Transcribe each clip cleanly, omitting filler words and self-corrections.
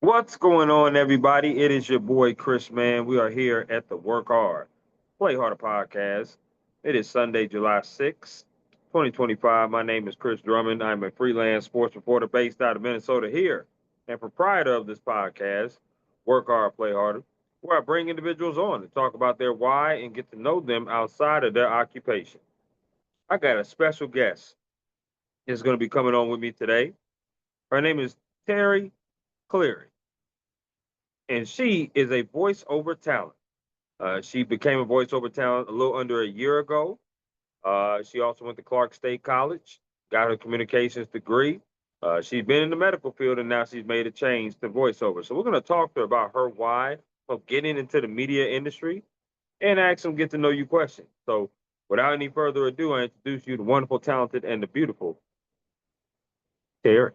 What's going on, everybody? It is your boy Chris, man. We are here at the Work Hard, Play Harder podcast. It is Sunday, July 6th, 2025. My name is Chris Drummond. I'm a freelance sports reporter based out of Minnesota here and proprietor of this podcast, Work Hard, Play Harder, where I bring individuals on to talk about their why and get to know them outside of their occupation. I got a special guest that's going to be coming on with me today. Her name is Teri Cleary, and she is a voiceover talent. She became a voiceover talent a little under a year ago. She also went to Clark State College, got her communications degree. She's been in the medical field and now she's made a change to voiceover. So we're going to talk to her about her why of getting into the media industry and ask some get to know you questions. So without any further ado, I introduce you to the wonderful, talented, and the beautiful Terry.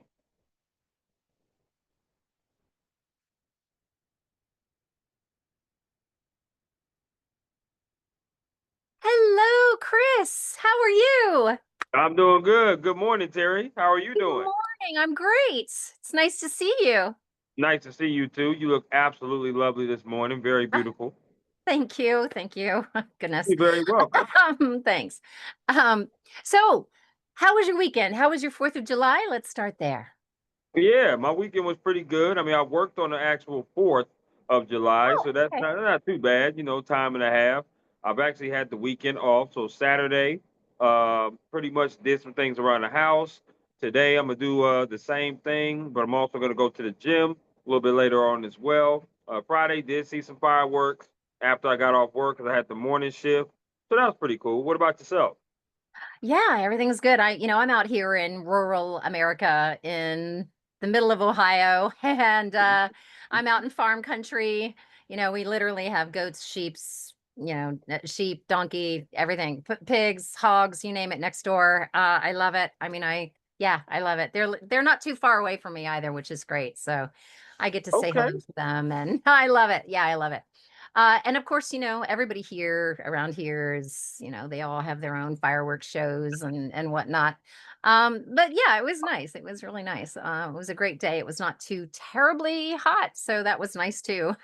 Hello, Chris. How are you? I'm doing good. Good morning, Terry. How are you Good doing? morning. I'm great. It's nice to see you. Nice to see you too. You look absolutely lovely this morning. Very Ah, beautiful. thank you. Thank you. Goodness. You're very welcome. Thanks. Um, so how was your weekend? How was your 4th of July? Let's start there. Yeah, my weekend was pretty good. I mean, I worked on the actual 4th of July, Oh, so that's okay. not too bad, time and a half. I've actually had the weekend off. So Saturday, pretty much did some things around the house. Today, I'm gonna do the same thing, but I'm also gonna go to the gym a little bit later on as well. Friday, did see some fireworks after I got off work because I had the morning shift. So that was pretty cool. What about yourself? Yeah, everything's good. I'm out here in rural America in the middle of Ohio, and I'm out in farm country. We literally have goats, sheep, donkey, everything, pigs, hogs, you name it, next door. I love it. Yeah, I love it. They're not too far away from me either, which is great. So I get to say hello Okay. to them, and I love it. Yeah, I love it. And of course, everybody here around here is, they all have their own fireworks shows and whatnot. But yeah, it was nice. It was really nice. It was a great day. It was not too terribly hot, so that was nice too.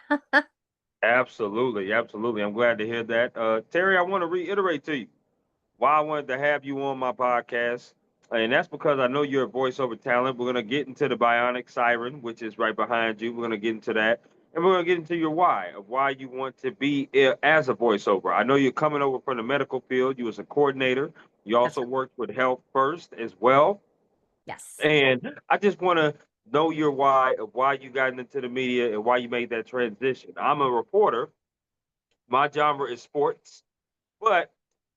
Absolutely, absolutely. I'm glad to hear that. Terry, I want to reiterate to you why I wanted to have you on my podcast. And that's because I know you're a voiceover talent. We're going to get into the bionic siren, which is right behind you. We're going to get into that. And we're going to get into your why, of why you want to be as a voiceover. I know you're coming over from the medical field. You was a coordinator. You That's also right. worked with Health First as well. Yes. And I just want to know your why of why you got into the media and why you made that transition. I'm a reporter. My genre is sports, but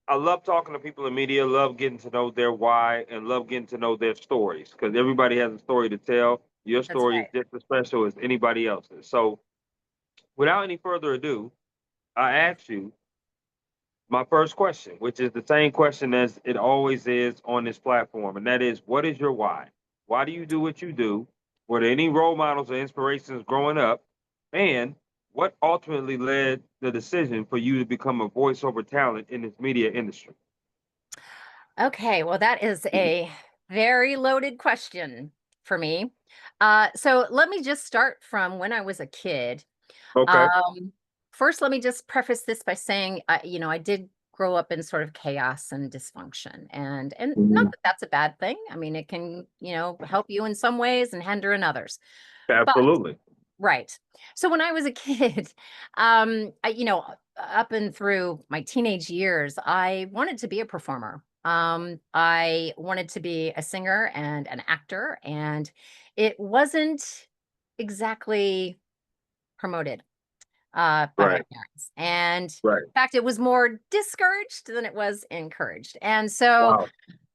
I love talking to people in media, love getting to know their why, and love getting to know their stories because everybody has a story to tell. Your That's story is right. just as special as anybody else's. So, without any further ado, I ask you my first question, which is the same question as it always is on this platform, and that is, what is your why? Why do you do what you do? Were there any role models or inspirations growing up? And what ultimately led the decision for you to become a voiceover talent in this media industry? Okay, well, that is a very loaded question for me. So let me just start from when I was a kid. Okay. Um, First, let me just preface this by saying, I did grow up in sort of chaos and dysfunction, and not Mhm. that that's a bad thing. I mean, it can, help you in some ways and hinder in others. But Absolutely. right. So when I was a kid, up and through my teenage years, I wanted to be a performer. I wanted to be a singer and an actor, and it wasn't exactly promoted by my Right. parents. And Right. in fact, it was more discouraged than it was encouraged. And so Wow.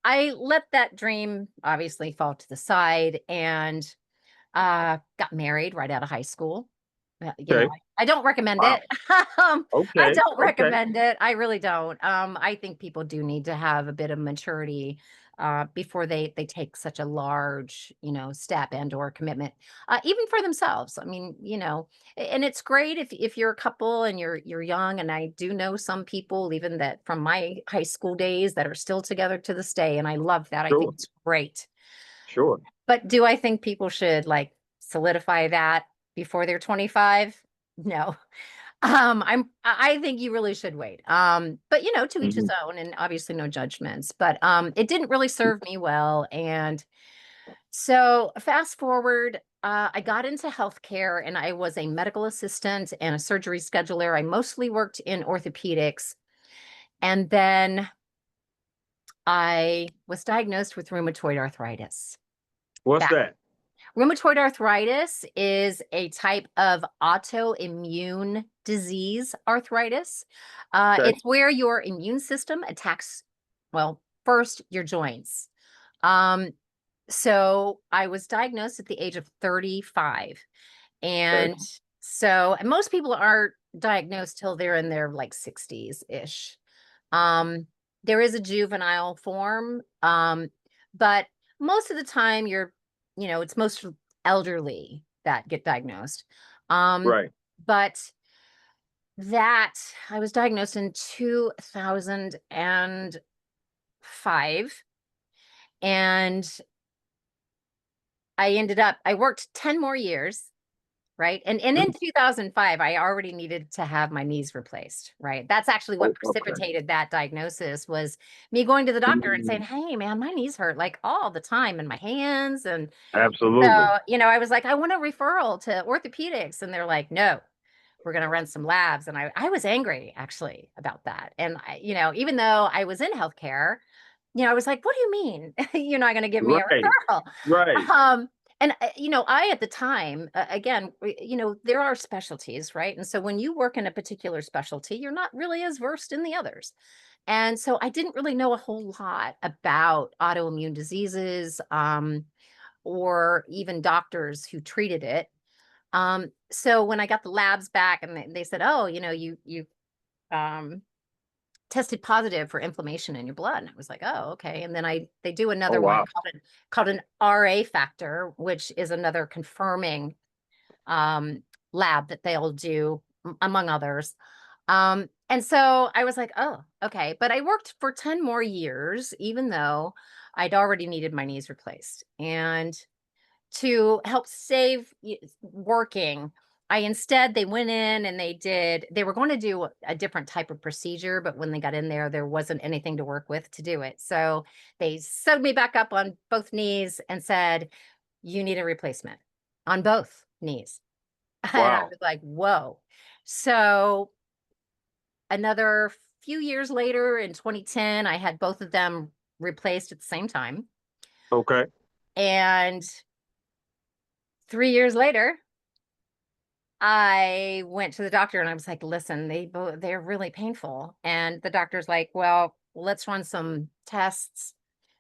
I let that dream obviously fall to the side and got married right out of high school. Okay. I don't recommend Wow. it. I Okay. don't Okay. recommend it. I really don't. I think people do need to have a bit of maturity before they take such a large, step and or commitment, even for themselves. I mean, and it's great if you're a couple and you're young. And I do know some people, even that from my high school days, that are still together to this day, and I love that. I think Sure. it's great. Sure. But do I think people should like solidify that? before they're 25, no. I think you really should wait. But to each his Mhm. own, and obviously no judgments. But it didn't really serve me well. And so fast forward, I got into healthcare and I was a medical assistant and a surgery scheduler. I mostly worked in orthopedics. And then I was diagnosed with rheumatoid arthritis. What's Back. that? Rheumatoid arthritis is a type of autoimmune disease arthritis. Okay. It's where your immune system attacks, well, first your joints. Um, so I was diagnosed at the age of 35. Okay. And and most people aren't diagnosed till they're in their like 60s-ish. Um, there is a juvenile form, but most of the time it's most elderly that get diagnosed. Um, Right. but that I was diagnosed in 2005, and I worked 10 more years. Right. And in Mm. 2005, I already needed to have my knees replaced. Right. That's actually what Oh, okay. precipitated that diagnosis was me going to the doctor and saying, Mm. "Hey, man, my knees hurt like all the time in my hands." And Absolutely. so, I was like, "I want a referral to orthopedics." And they're like, "No, we're going to run some labs." And I was angry actually about that. And even though I was in healthcare, I was like, "What do you mean you're not going to give me a Right. referral?" Right. And I at the time, again, there are specialties, right? And so when you work in a particular specialty, you're not really as versed in the others. And so I didn't really know a whole lot about autoimmune diseases, or even doctors who treated it. So when I got the labs back and they said, "Oh, you um, tested positive for inflammation in your blood." And I was like, "Oh, okay." And then they do Oh, another one wow. called an RA factor, which is another confirming um, lab that they'll do, among others. And so I was like, "Oh, okay." But I worked for 10 more years, even though I'd already needed my knees replaced. And to help save working, they went in and they were going to do a different type of procedure, but when they got in there wasn't anything to work with to do it. So they sewed me back up on both knees and said, "You need a replacement on both knees." And I Wow. was like, "Whoa." So another few years later in 2010, I had both of them replaced at the same time. Okay. And 3 years later, I went to the doctor and I was like, "Listen, they're really painful." And the doctor's like, "Well, let's run some tests."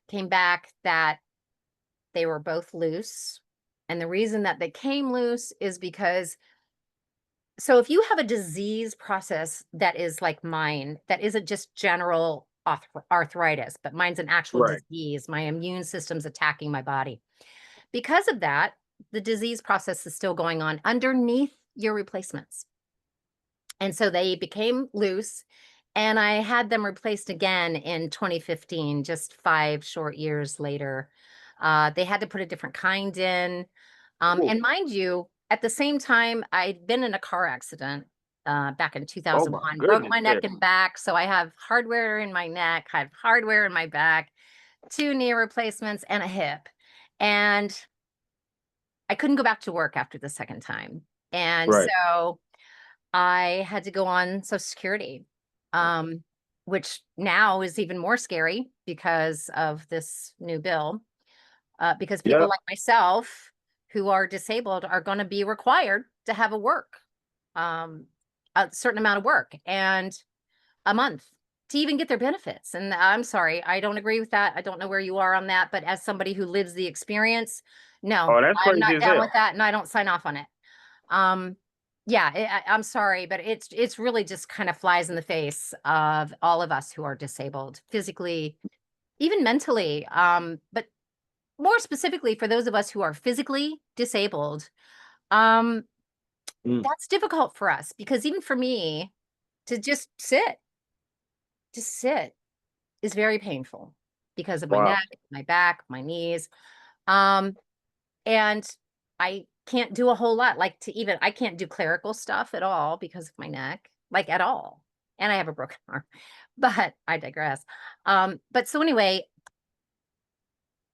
Came back that they were both loose. And the reason that they came loose is because, so if you have a disease process that is like mine, that isn't just general arthritis, but mine's an actual Right. disease, my immune system's attacking my body. Because of that, the disease process is still going on underneath your replacements. And so they became loose, and I had them replaced again in 2015, just 5 short years later. They had to put a different kind in. Oh, And mind you, at the same time, I'd been in a car accident back in oh my 2001, broke goodness, my neck Terry. and back. So I have hardware in my neck, I have hardware in my back, 2 knee replacements, and a hip. And I couldn't go back to work after the second time. And Right. so I had to go on Social Security, um, which now is even more scary because of this new bill. Because people Yep. like myself who are disabled are going to be required to have um, a certain amount of work and a month to even get their benefits. And I'm sorry, I don't agree with that. I don't know where you are on that, but as somebody who lives the experience, no, Oh, that's I'm crazy not as down with hell. that, and I don't sign off on it. Um, yeah, I'm sorry, but it's really just kind of flies in the face of all of us who are disabled physically, even mentally. But more specifically for those of us who are physically disabled, um, Mm. that's difficult for us because even for me to just sit is very painful because of my Wow. neck, my back, my knees. Um, and I can't do a whole lot. Like I can't do clerical stuff at all because of my neck, like at all. And I have a broken arm, but I digress. But so anyway,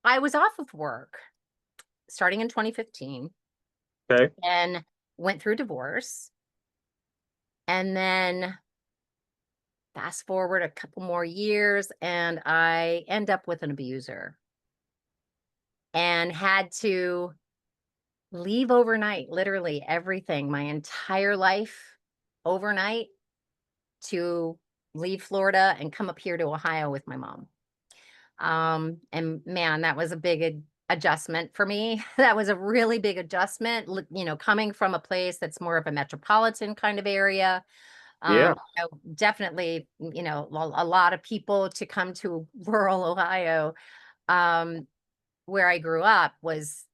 I was off of work starting in 2015 Okay. and went through divorce. And then fast forward a couple more years, and I end up with an abuser and had to leave overnight, literally everything, my entire life overnight to leave Florida and come up here to Ohio with my mom. And man, that was a big adjustment for me. That was a really big adjustment, coming from a place that's more of a metropolitan kind of area. Yeah. Definitely, a lot of people to come to rural Ohio, um, where I grew up was,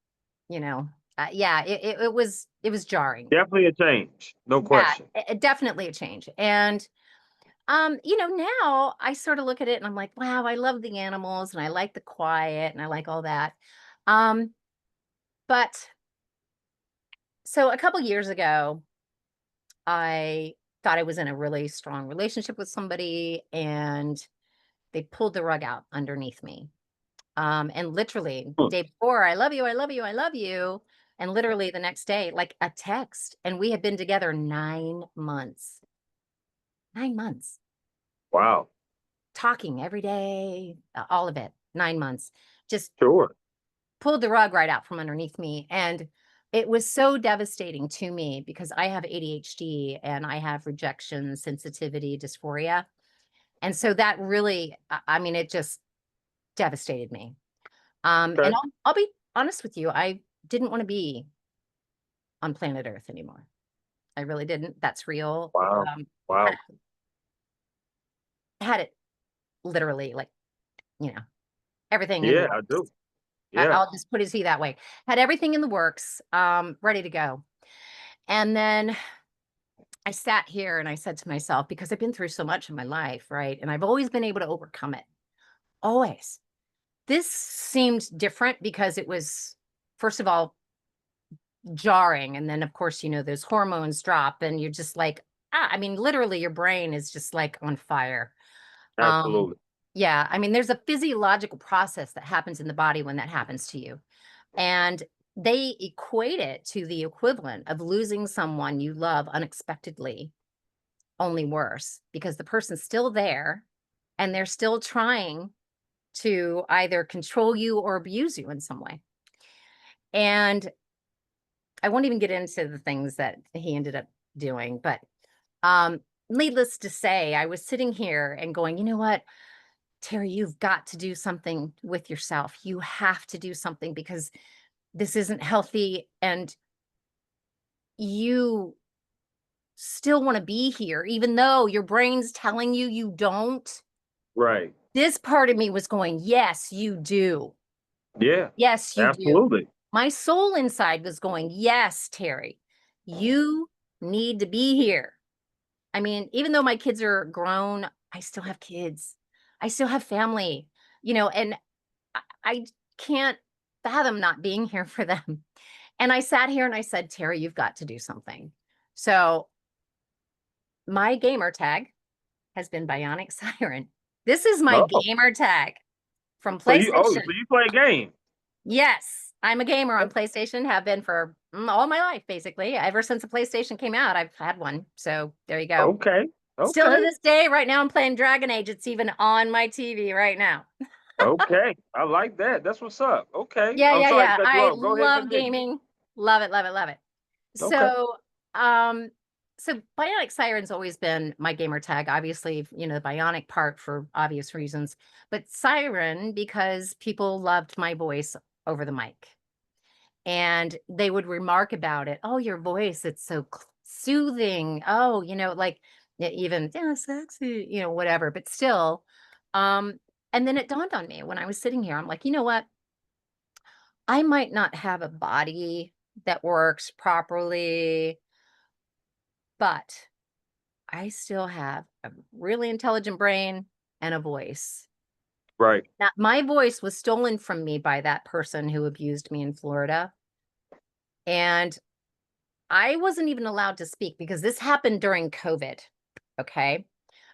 yeah, it was jarring. Definitely a change. No Yeah, question. definitely a change. And now I sort of look at it and I'm like, wow, I love the animals and I like the quiet and I like all that. Um, but so a couple years ago, I thought I was in a really strong relationship with somebody and they pulled the rug out underneath me. And literally Hmm. day before, I love you, I love you, I love you. And literally the next day, like a text. And we had been together 9 months. 9 months. Wow. Talking every day, all of it, 9 months. Just Sure. pulled the rug right out from underneath me. And it was so devastating to me because I have ADHD and I have rejection sensitivity dysphoria. And so that really, I mean, it just devastated me. And Okay. I'll be honest with you, I didn't want to be on planet Earth anymore. I really didn't. That's real. Wow. Had, Wow. had it literally like, you know, everything in the Yeah, I works. do. Yeah. I'll just put it to you that way. Had everything in the works, ready to go. And then I sat here and I said to myself, because I've been through so much in my life, right? And I've always been able to overcome it. Always. This seemed different because it was, first of all, jarring. And then, of course, those hormones drop and you're just like, I mean, literally, your brain is just like on fire. Um, Absolutely. yeah. I mean, there's a physiological process that happens in the body when that happens to you. And they equate it to the equivalent of losing someone you love unexpectedly, only worse, because the person's still there and they're still trying to either control you or abuse you in some way. And I won't even get into the things that he ended up doing, but um, needless to say, I was sitting here and going, you know what, Teri, you've got to do something with yourself. You have to do something because this isn't healthy and you still want to be here, even though your brain's telling you you don't. Right. This part of me was going, yes, you do. Yeah. Yes, you do. Absolutely. My soul inside was going, yes, Teri, you need to be here. I mean, even though my kids are grown, I still have kids. I still have family, and I can't fathom not being here for them. And I sat here and I said, Teri, you've got to do something. So my gamer tag has been Bionic Siren. This is my Oh, gamer tag from so so PlayStation. you play a game. Yes, I'm a gamer on PlayStation, have been for all my life, basically. Ever since the PlayStation came out, I've had one. So there you go. Okay. Still to Okay. this day, right now I'm playing Dragon Age. It's even on my TV right now. Okay. I like that. That's what's up. Okay. Yeah, I'm yeah, sorry to yeah. cut you I off. Go ahead and love continue. gaming. Love it, love it, love it. Okay. So, um, so Bionic Siren's always been my gamer tag. Obviously, the Bionic part for obvious reasons, but Siren because people loved my voice over the mic. And they would remark about it. Oh, your voice, it's so soothing. Oh, like even sexy, whatever, but still. And then it dawned on me when I was sitting here, I'm like, you know what? I might not have a body that works properly, but I still have a really intelligent brain and a voice. Right. Now, my voice was stolen from me by that person who abused me in Florida. And I wasn't even allowed to speak because this happened during COVID. Okay.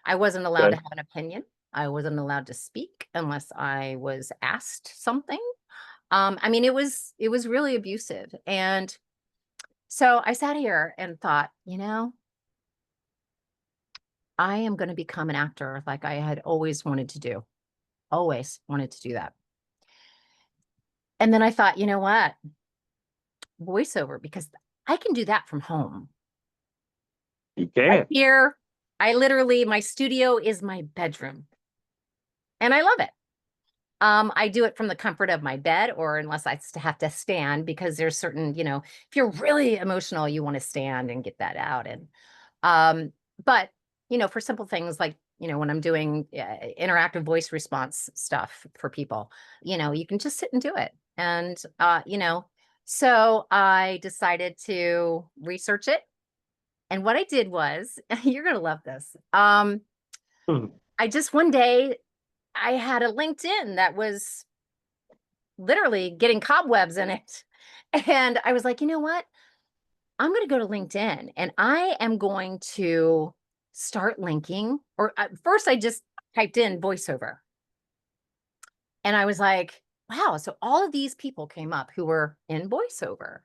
I wasn't allowed to Okay. have an opinion. I wasn't allowed to speak unless I was asked something. I mean, it was really abusive. And so I sat here and thought, I am going to become an actor like I had always wanted to do. Always wanted to do that. And then I thought, you know what? Voiceover, because I can do that from home. You Right can. here, my studio is my bedroom. And I love it. I do it from the comfort of my bed, or unless I have to stand, because there's certain, if you're really emotional, you want to stand and get that out. And, but, for simple things like, when I'm doing interactive voice response stuff for people, you can just sit and do it. And, so I decided to research it. And what I did was, you're going to love this. Mhm. I just one day, I had a LinkedIn that was literally getting cobwebs in it. And I was like, you know what? I'm going to go to LinkedIn and I am going to start linking. Or first, I just typed in voiceover and I was like, wow. So all of these people came up who were in voiceover.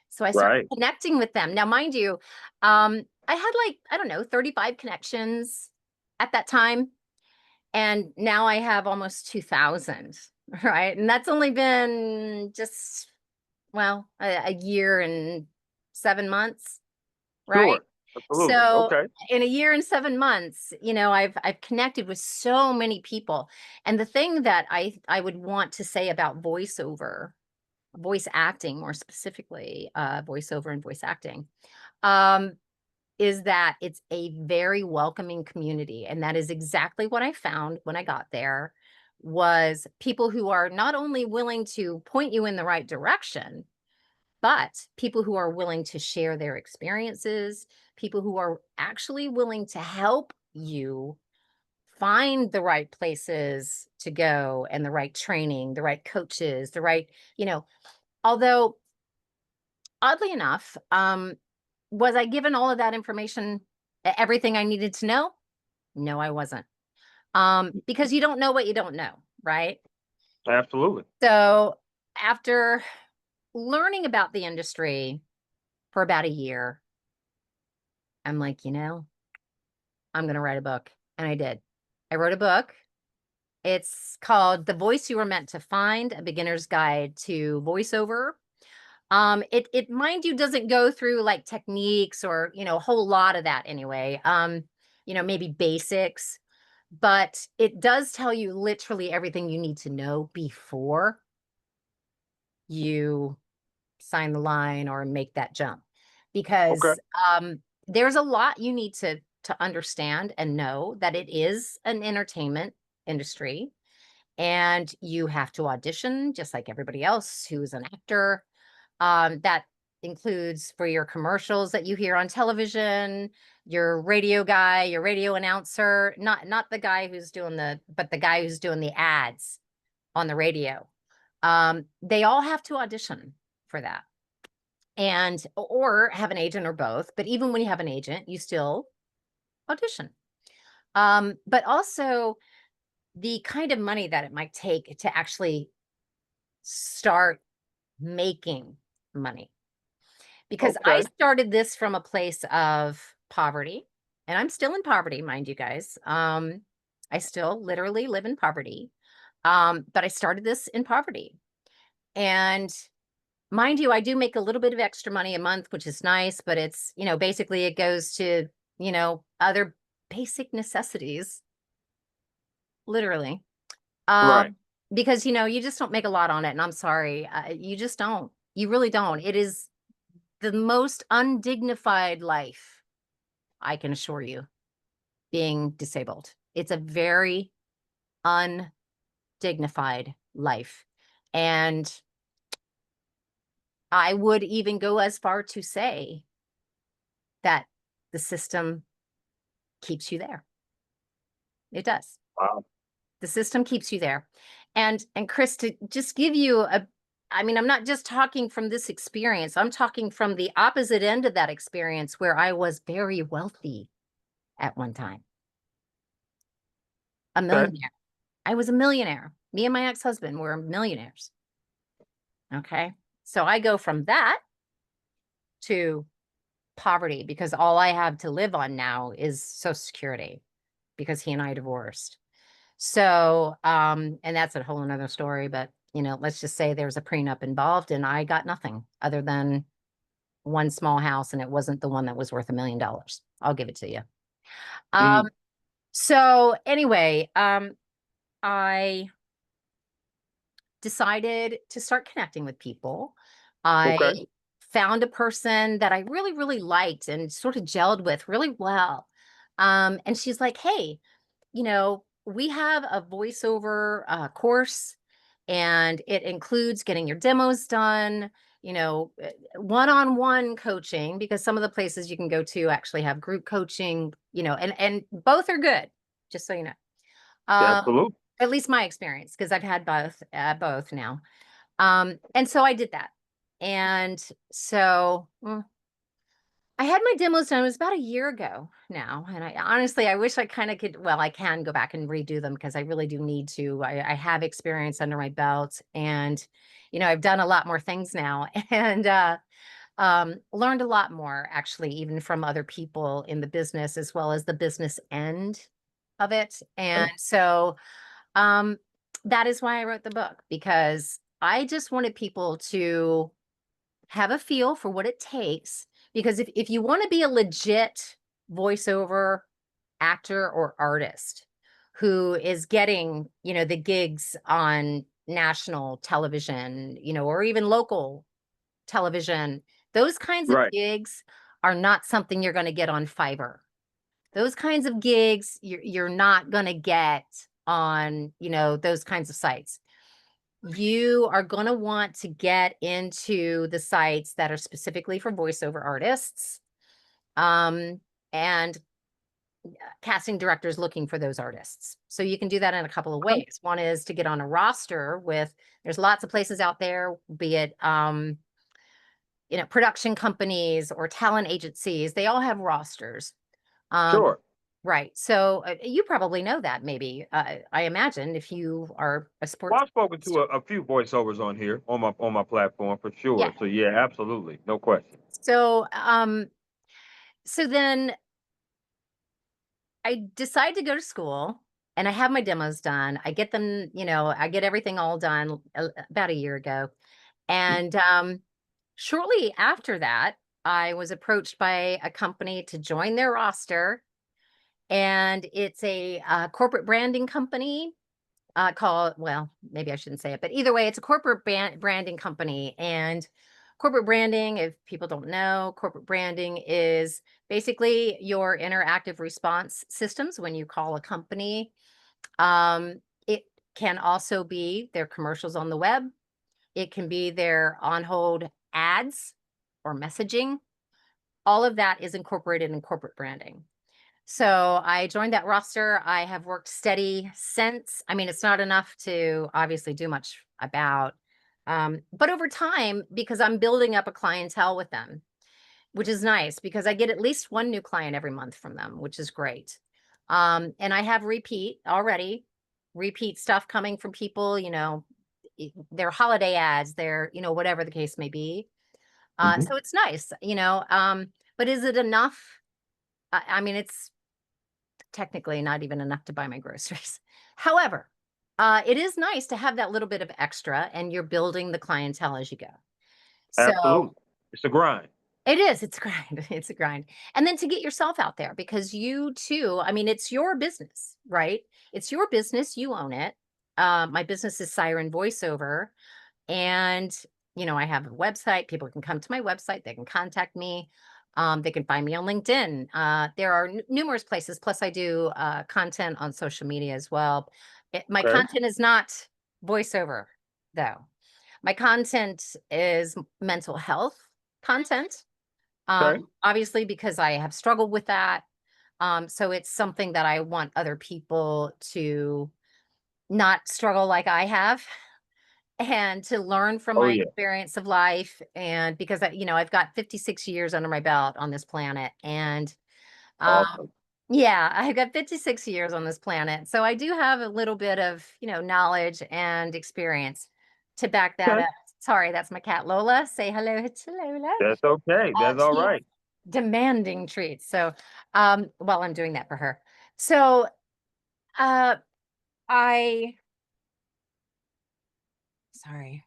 So I started Right. connecting with them. Now, mind you, I had like, I don't know, 35 connections at that time. And now I have almost 2,000, right? And that's only been just, well, a year and 7 months, right? Sure. Absolutely. So Okay. in a year and 7 months, I've connected with so many people. And the thing that I would want to say about voiceover, voice acting more specifically, voiceover and voice acting, um, is that it's a very welcoming community. And that is exactly what I found when I got there, was people who are not only willing to point you in the right direction, but people who are willing to share their experiences, people who are actually willing to help you find the right places to go and the right training, the right coaches, the right, although oddly enough, was I given all of that information, everything I needed to know? No, I wasn't. Because you don't know what you don't know, right? Absolutely. So after learning about the industry for about a year, I'm like, I'm going to write a book. And I did. I wrote a book. It's called The Voice You Were Meant to Find, A Beginner's Guide to Voiceover. It mind you doesn't go through like techniques or, a whole lot of that anyway. Maybe basics, but it does tell you literally everything you need to know before you sign the line or make that jump. Okay. Because there's a lot you need to understand and know that it is an entertainment industry, and you have to audition just like everybody else who's an actor. That includes for your commercials that you hear on television, your radio guy, your radio announcer, not the guy who's doing but the guy who's doing the ads on the radio. They all have to audition for that, and or have an agent or both. But even when you have an agent, you still audition. But also the kind of money that it might take to actually start making money. Because I Okay. started this from a place of poverty, and I'm still in poverty, mind you guys. I still literally live in poverty. But I started this in poverty. And mind you, I do make a little bit of extra money a month, which is nice, but it's, basically it goes to, other basic necessities, literally. Right. Um, because, you just don't make a lot on it. And I'm sorry, you just don't. You really don't. It is the most undignified life, I can assure you, being disabled. It's a very undignified life. And I would even go as far to say that the system keeps you there. It does. Wow. The system keeps you there. And Chris, to just give you I mean, I'm not just talking from this experience. I'm talking from the opposite end of that experience where I was very wealthy at one time, a Okay. millionaire. I was a millionaire. Me and my ex-husband were millionaires. Okay. So I go from that to poverty because all I have to live on now is Social Security because he and I divorced. So, and that's a whole another story, but let's just say there's a prenup involved and I got nothing other than one small house and it wasn't the one that was worth $1 million. I'll give it to you. Mm, So anyway, I decided to start connecting with people. okay. I found a person that I really, really liked and sort of gelled with really well. And she's like, hey, we have a voiceover course and it includes getting your demos done, one-on-one coaching, because some of the places you can go to actually have group coaching, and both are good, just so you know. Yeah, Um, absolutely. at least my experience, because I've had both now. And so I did that. And so I had my demos done. It was about a year ago now. And I honestly, I wish I kind of could, well, I can go back and redo them because I really do need to. I have experience under my belt and, I've done a lot more things now and learned a lot more actually, even from other people in the business as well as the business end of it. And so um, that is why I wrote the book because I just wanted people to have a feel for what it takes. Because if you want to be a legit voiceover actor or artist who is getting, the gigs on national television, or even local television, those kinds of Right. gigs are not something you're going to get on Fiverr. Those kinds of gigs you're not going to get on, those kinds of sites. You are going to want to get into the sites that are specifically for voiceover artists, and casting directors looking for those artists. So you can do that in a couple of ways. One is to get on a roster with, there's lots of places out there, be it, production companies or talent agencies, they all have rosters. Um, Sure. right. So you probably know that maybe, I imagine if you are a Well, sports. I've spoken to a few voiceovers on here on my platform for Yeah. sure. So yeah, absolutely, no question. So, so then I decide to go to school and I have my demos done. I get them, I get everything all done about a year ago. And shortly after that, I was approached by a company to join their roster. And it's a corporate branding company called, well, maybe I shouldn't say it, but either way, it's a corporate branding company. And corporate branding, if people don't know, corporate branding is basically your interactive response systems when you call a company. It can also be their commercials on the web. It can be their on hold ads or messaging. All of that is incorporated in corporate branding. So I joined that roster. I have worked steady since. I mean, it's not enough to obviously do much about, but over time, because I'm building up a clientele with them, which is nice because I get at least one new client every month from them, which is great. And I have repeat stuff coming from people, their holiday ads, their, whatever the case may be. Hmm. So it's nice, but is it enough? I mean, it's technically not even enough to buy my groceries. However, it is nice to have that little bit of extra and you're building the clientele as you go. So Absolutely, it's a grind. it is, it's a grind. It's a grind. And then to get yourself out there because you too, I mean, it's your business, right? It's your business. You own it. My business is Siren Voiceover. And, I have a website. People can come to my website. They can contact me. They can find me on LinkedIn. There are numerous places. Plus, I do content on social media as well. My Okay. content is not voiceover, though. My content is mental health content. Okay. Obviously, because I have struggled with that. So it's something that I want other people to not struggle like I have. and to learn from Oh my yeah. experience of life. And because I've got 56 years under my belt on this planet. And Awesome. yeah, I've got 56 years on this planet. So I do have a little bit of, knowledge and experience to back that Okay. up. Sorry, that's my cat Lola. Say hello to Lola. That's okay. That's all She's right. demanding treats. So while I'm doing that for her. So uh I sorry,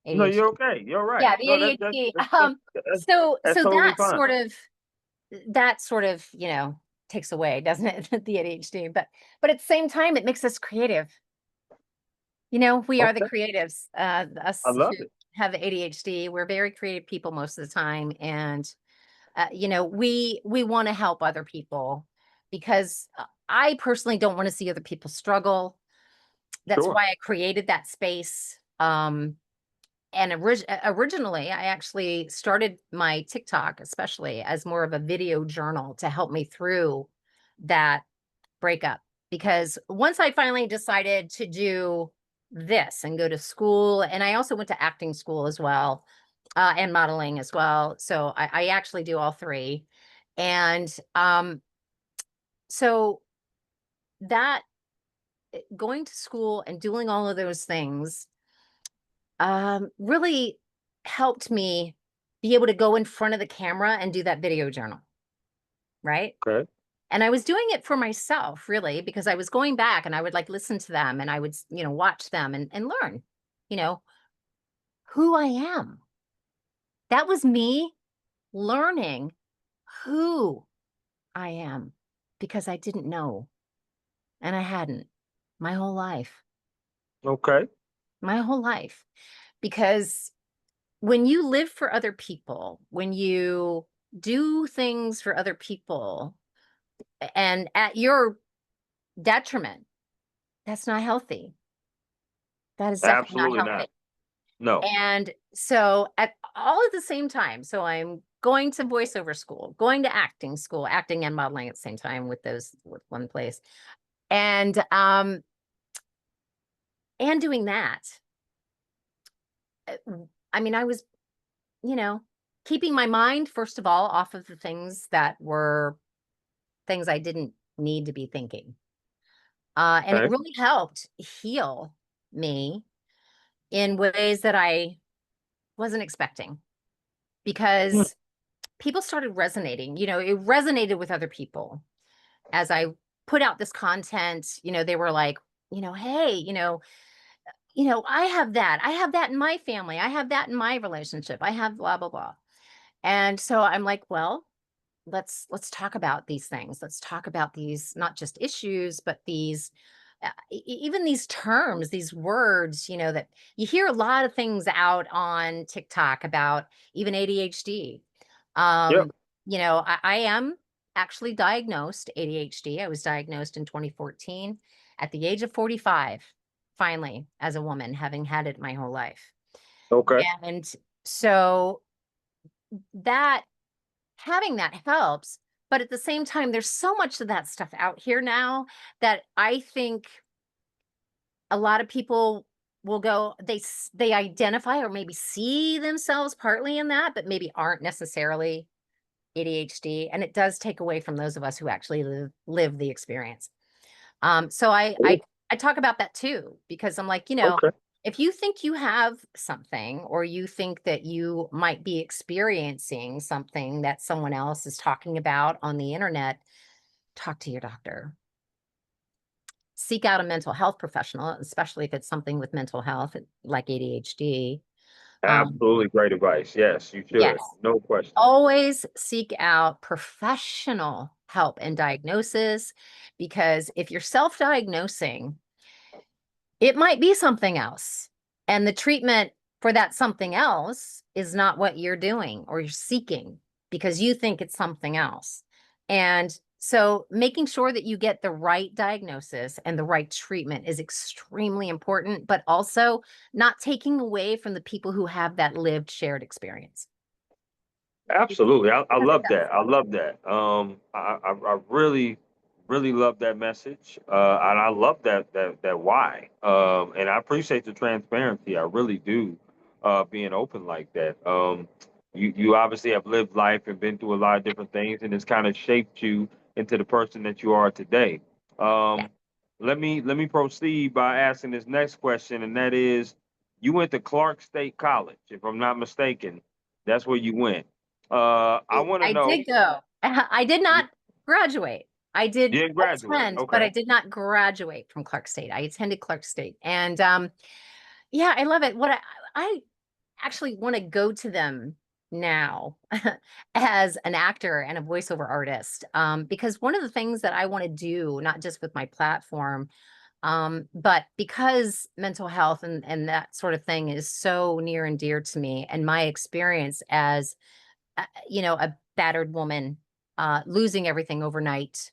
No, ADHD. you're okay. You're right. Yeah, the No, that that ADHD. that, that, that So that's so totally that fine. sort of, takes away, doesn't it? The ADHD. But at the same time, it makes us creative. We are the Okay. creatives. I Us who love it. have ADHD, we're very creative people most of the time. And we want to help other people because I personally don't want to see other people struggle. That's Sure. why I created that space. And originally, I actually started my TikTok, especially as more of a video journal to help me through that breakup. Because once I finally decided to do this and go to school, and I also went to acting school as well, and modeling as well. So I actually do all three. And so that going to school and doing all of those things really helped me be able to go in front of the camera and do that video journal, right? Okay. And I was doing it for myself, really, because I was going back and I would like listen to them and I would, watch them and learn, you know, who I am. That was me learning who I am because I didn't know and I hadn't my whole life, Okay. my whole life. Because when you live for other people, when you do things for other people and at your detriment, that's not healthy. That is definitely not Absolutely not. healthy. No. And so at all at the same time, so I'm going to voiceover school, going to acting school, acting and modeling at the same time with one place. And doing that. I mean, I was, you know, keeping my mind first of all off of the things that were things I didn't need to be thinking. And it Okay. really helped heal me in ways that I wasn't expecting Hmm. because people started resonating. It resonated with other people as I put out this content. They were like, hey, I have that. I have that in my family. I have that in my relationship. I have blah, blah, blah. And so I'm like, well, let's talk about these things. Let's talk about these, not just issues, but these even these terms, these words, that you hear a lot of things out on TikTok about even ADHD. Yeah. Um, I am actually diagnosed ADHD. I was diagnosed in 2014 at the age of 45, finally, as a woman, having had it my whole life. Okay. And so that having that helps. But at the same time, there's so much of that stuff out here now that I think a lot of people will go, they identify or maybe see themselves partly in that, but maybe aren't necessarily ADHD. And it does take away from those of us who actually live the experience. So I talk about that too, because I'm like, Okay. if you think you have something or you think that you might be experiencing something that someone else is talking about on the internet, talk to your doctor. Seek out a mental health professional, especially if it's something with mental health like ADHD. Um, Absolutely great advice. Yes, you yes, should. No question. always seek out professional help and diagnosis because if you're self-diagnosing, it might be something else. And the treatment for that something else is not what you're doing or you're seeking because you think it's something else. And so making sure that you get the right diagnosis and the right treatment is extremely important, but also not taking away from the people who have that lived shared experience. Absolutely. I Because it love does. that. I love that. I really, really love that message, and I love that why. And I appreciate the transparency. I really do, being open like that. You obviously have lived life and been through a lot of different things, and it's kind of shaped you into the person that you are today. Yeah. Um, let me proceed by asking this next question, and that is, you went to Clark State College, if I'm not mistaken. That's where you went. I want to I know. did go. I did You not graduate. I did didn't graduate. attend, but Okay. I did not graduate from Clark State. I attended Clark State. And yeah, I love it. I actually want to go to them now as an actor and a voiceover artist. Because one of the things that I want to do, not just with my platform, but because mental health and that sort of thing is so near and dear to me, and my experience as a battered woman, losing everything overnight.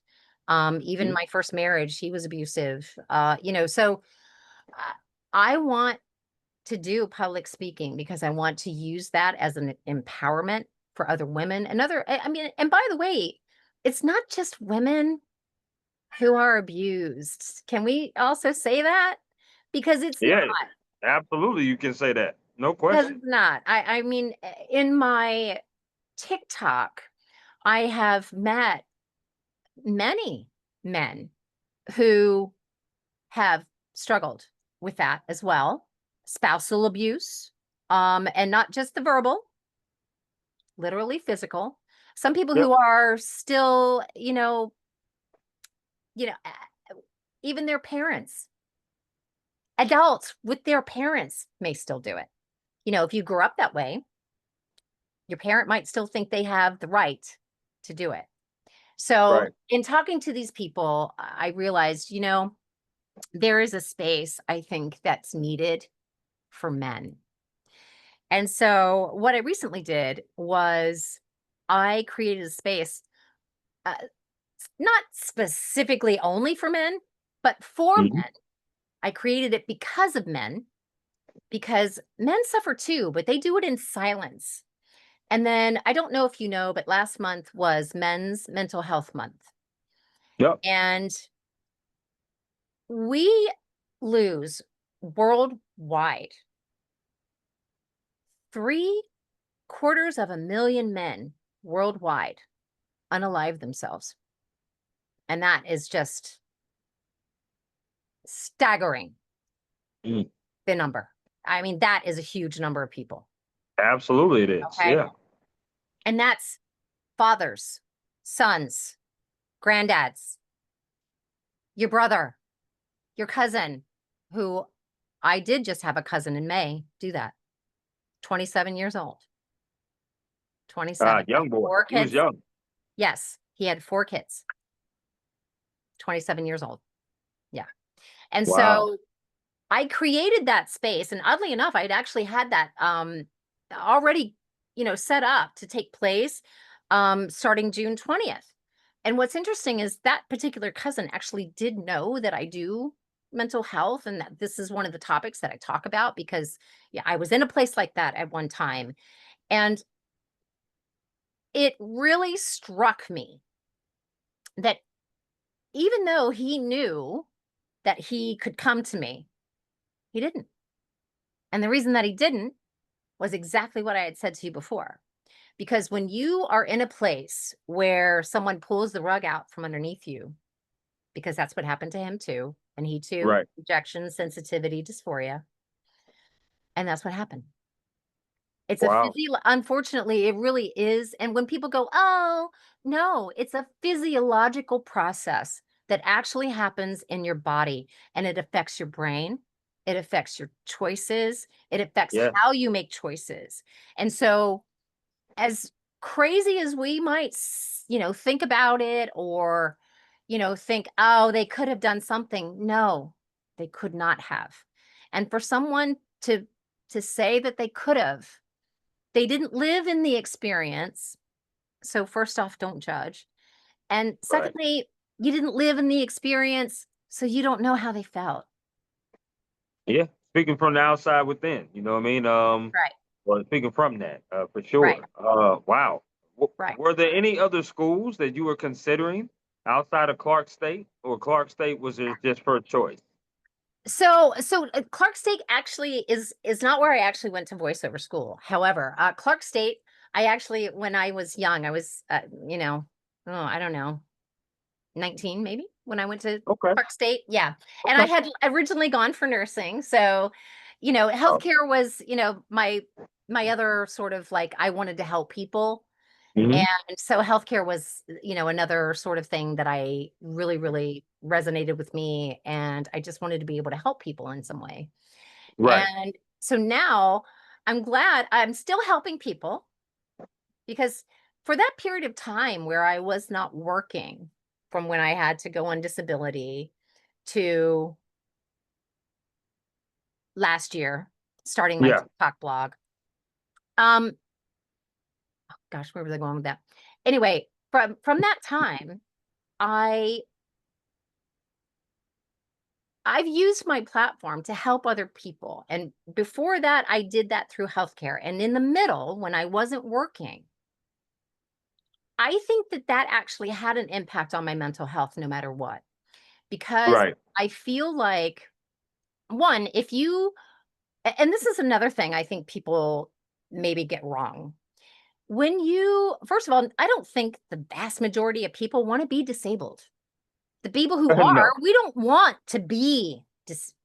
Even Mhm. my first marriage, he was abusive. So uh, I want to do public speaking because I want to use that as an empowerment for other women and I mean, and by the way, it's not just women who are abused. Can we also say that? Because it's not. Yeah, absolutely. You can say that. No Because question. it's not. I mean, in my TikTok, I have met many men who have struggled with that as well. Spousal abuse, and not just the verbal, literally physical. Some people Yep. who are still, even their parents, adults with their parents may still do it. If you grew up that way, your parent might still think they have the right to do it. So, Right. in talking to these people, I realized, there is a space I think that's needed for men. And so what I recently did was I created a space, uh, not specifically only for men, but for Mhm. men. I created it because of men, because men suffer too, but they do it in silence. And then I don't know if you know, but last month was Men's Mental Health Month. Yep. And we lose worldwide 750,000 men worldwide unalive themselves. And that is just staggering, Mhm. the number. I mean, that is a huge number of people. Absolutely, it is. Okay. Yeah. And that's fathers, sons, granddads, your brother, your cousin, who I did just have a cousin in May do that. 27 years old. 27. Young boy. Four He was kids. young. Yes, he had 4 kids. 27 years old. Yeah. And Wow. so I created that space, and oddly enough, I'd actually had that already, set up to take place starting June 20th. And what's interesting is that particular cousin actually did know that I do mental health and that this is one of the topics that I talk about because yeah, I was in a place like that at one time. And it really struck me that even though he knew that he could come to me, he didn't. And the reason that he didn't was exactly what I had said to you before. Because when you are in a place where someone pulls the rug out from underneath you, because that's what happened to him too, and he too, Right. rejection, sensitivity, dysphoria, and that's what happened. It's a Wow. unfortunately, it really is. And when people go, oh, no, it's a physiological process that actually happens in your body and it affects your brain. It affects your choices. It affects Yeah. how you make choices. And so, as crazy as we might, think about it or, think, oh, they could have done something. No, they could not have. And for someone to say that they could have, they didn't live in the experience. So first off, don't judge. And Right. secondly, you didn't live in the experience, so you don't know how they felt. Yeah. Speaking from the outside within, you know what I mean? Right. Well, speaking from that, for Right. sure. Wow. Right. Were there any other schools that you were considering? outside of Clark State, or Clark State was just first choice? So Clark State actually is not where I actually went to voiceover school. However, Clark State, I actually, when I was young, I was, oh, I don't know, 19 maybe when I went to Okay. Clark State. Yeah. And I Okay. had originally gone for nursing. So, Oh. healthcare was, my other sort of like, I wanted to help people. Hmm. And so healthcare was, another sort of thing that I really, really resonated with me. And I just wanted to be able to help people in some way. Right. And so now I'm glad I'm still helping people, because for that period of time where I was not working, from when I had to go on disability to last year, starting my Yeah. TikTok blog. Um, gosh, where was I going with that? Anyway, from that time, I I've used my platform to help other people. And before that, I did that through healthcare. And in the middle, when I wasn't working, I think that that actually had an impact on my mental health no matter what. Because Right. I feel like, one, if you, and this is another thing I think people maybe get wrong. When you, first of all, I don't think the vast majority of people want to be disabled. The people who are, No, we don't want to be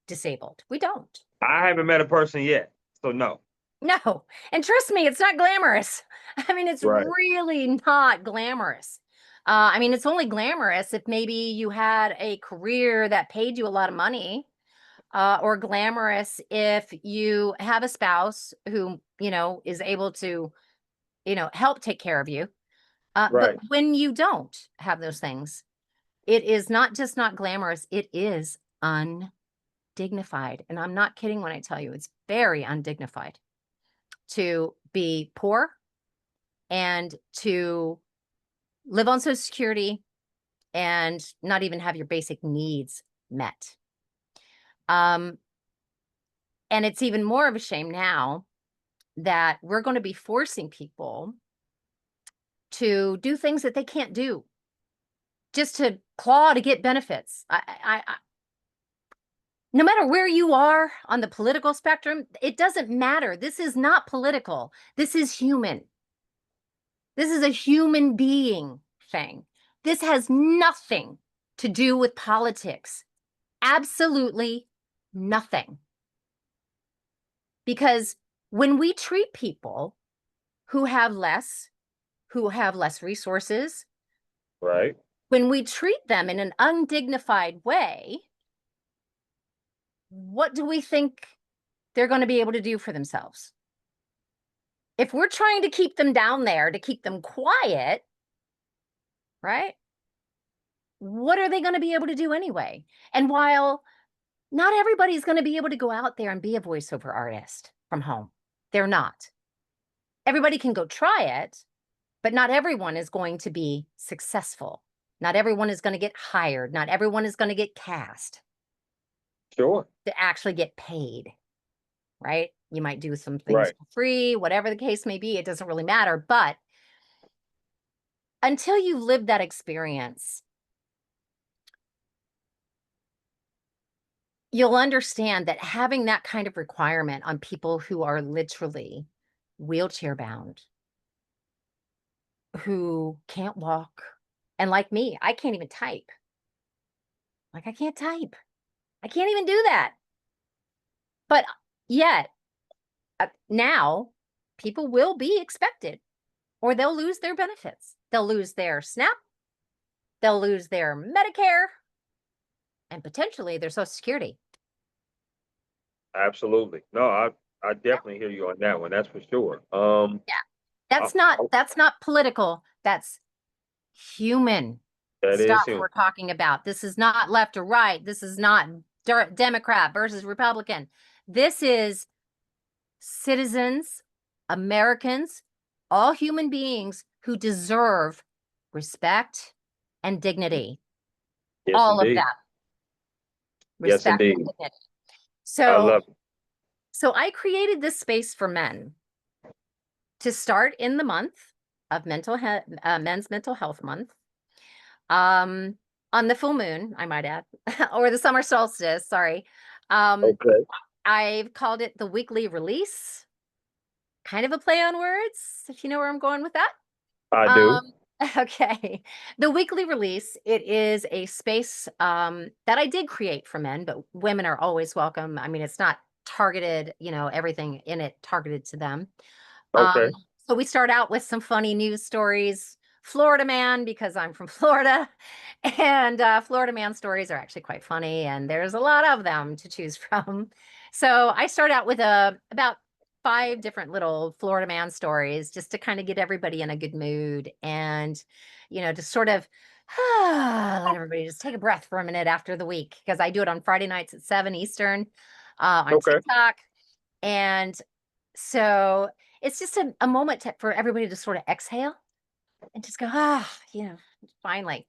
disabled. We don't. I haven't met a person yet, so no. No. And trust me, it's not glamorous. I mean, it's Right. really not glamorous. I mean, it's only glamorous if maybe you had a career that paid you a lot of money, or glamorous if you have a spouse who, is able to, help take care of you. But Right. when you don't have those things, it is not just not glamorous, it is undignified. And I'm not kidding when I tell you it's very undignified to be poor and to live on Social Security and not even have your basic needs met. Um, and it's even more of a shame now that we're going to be forcing people to do things that they can't do just to claw to get benefits. No matter where you are on the political spectrum, it doesn't matter. This is not political. This is human. This is a human being thing. This has nothing to do with politics. Absolutely nothing. Because when we treat people who have less resources, Right. when we treat them in an undignified way, what do we think they're going to be able to do for themselves? If we're trying to keep them down there, to keep them quiet, right? What are they going to be able to do anyway? And while not everybody's going to be able to go out there and be a voiceover artist from home, they're not. Everybody can go try it, but not everyone is going to be successful. Not everyone is going to get hired. Not everyone is going to get cast Sure. to actually get paid, right? You might do some things Right. for free, whatever the case may be. It doesn't really matter. But until you live that experience, you'll understand that having that kind of requirement on people who are literally wheelchair bound, who can't walk, and like me, I can't even type. Like, I can't type. I can't even do that. But yet, now people will be expected, or they'll lose their benefits. They'll lose their SNAP, they'll lose their Medicare, and potentially their Social Security. Absolutely. No, I definitely hear you on that one. That's for sure. Yeah. I, That's not political. That's human that is stuff him. we're talking about. This is not left or right. This is not Democrat versus Republican. This is citizens, Americans, all human beings who deserve respect and dignity. Yes, All of indeed. that. Yes, Respect indeed. and dignity. I So, love it. so I created this space for men to start in the month of men's mental health month. Um, on the full moon, I might add, or the summer solstice, sorry. Okay. I've called it the weekly release, kind of a play on words, if you know where I'm going with that. I do. Um, okay. The weekly release, it is a space that I did create for men, but women are always welcome. I mean, it's not targeted, everything in it targeted to them. Um, Okay. so we start out with some funny news stories. Florida man, because I'm from Florida, and Florida man stories are actually quite funny, and there's a lot of them to choose from. So I start out with about 5 different little Florida man stories just to kind of get everybody in a good mood and, to sort of let everybody just take a breath for a minute after the week because I do it on Friday nights at 7 Eastern on Okay. TikTok. And so it's just a moment for everybody to sort of exhale and just go, finally.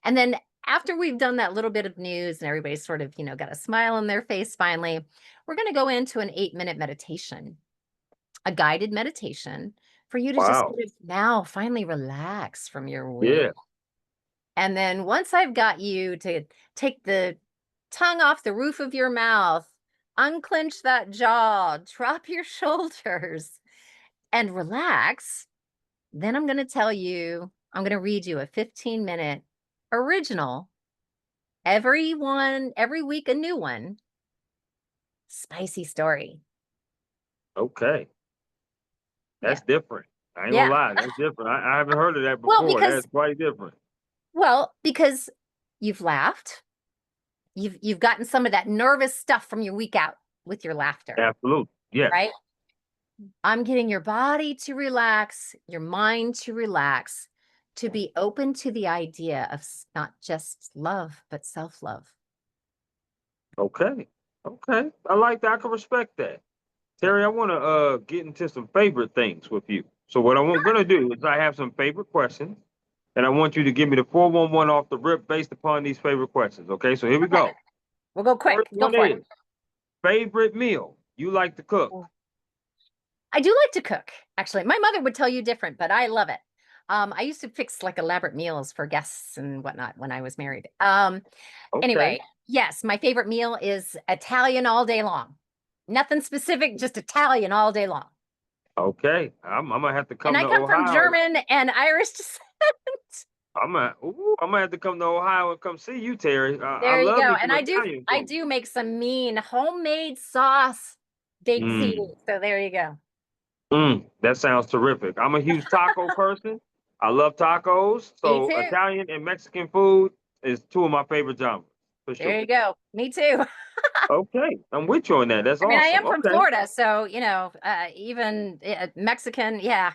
And then after we've done that little bit of news and everybody's sort of, got a smile on their face finally, we're going to go into an 8-minute meditation, a guided meditation for you to just Wow. sort of now finally relax from your week. Yeah. And then once I've got you to take the tongue off the roof of your mouth, unclench that jaw, drop your shoulders, and relax, then I'm going to read you a 15-minute original, every week a new one, spicy story. Okay. Yeah. That's different. I ain't gonna Yeah. lie. That's different. I haven't heard of that Well, before. That's quite different. because you've laughed, you've gotten some of that nervous stuff from your week out with your laughter, Absolutely. Yes. right? I'm getting your body to relax, your mind to relax, to be open to the idea of not just love, but self-love. Okay. Okay. I like that. I can respect that. Yeah. Terry, I want to get into some favorite things with you. So what I'm gonna do is I have some favorite questions, and I want you to give me the 411 off the rip based upon these favorite questions. Okay, so here we Okay. go. We'll go quick. First Go one for it. is favorite meal you like to cook. I do like to cook, actually. My mother would tell you different, but I love it. I used to fix like elaborate meals for guests and whatnot when I was married. Okay. Anyway, yes, my favorite meal is Italian all day long. Nothing specific, just Italian all day long. Okay. I'm gonna have to And come I to come from Ohio. German and Irish descent. I'm gonna have to come to Ohio and come see you, Terry. I There you love go. me And some Italian I food. do make some mean homemade sauce baked Mm. ziti. So there you go. That sounds terrific. I'm a huge taco person. I love tacos. Me So too. Italian and Mexican food is two of my favorite genres for There sure. you go. Me too. Okay, I'm with you on that. That's I mean, I awesome. am from Okay, Florida, so even Mexican, yeah.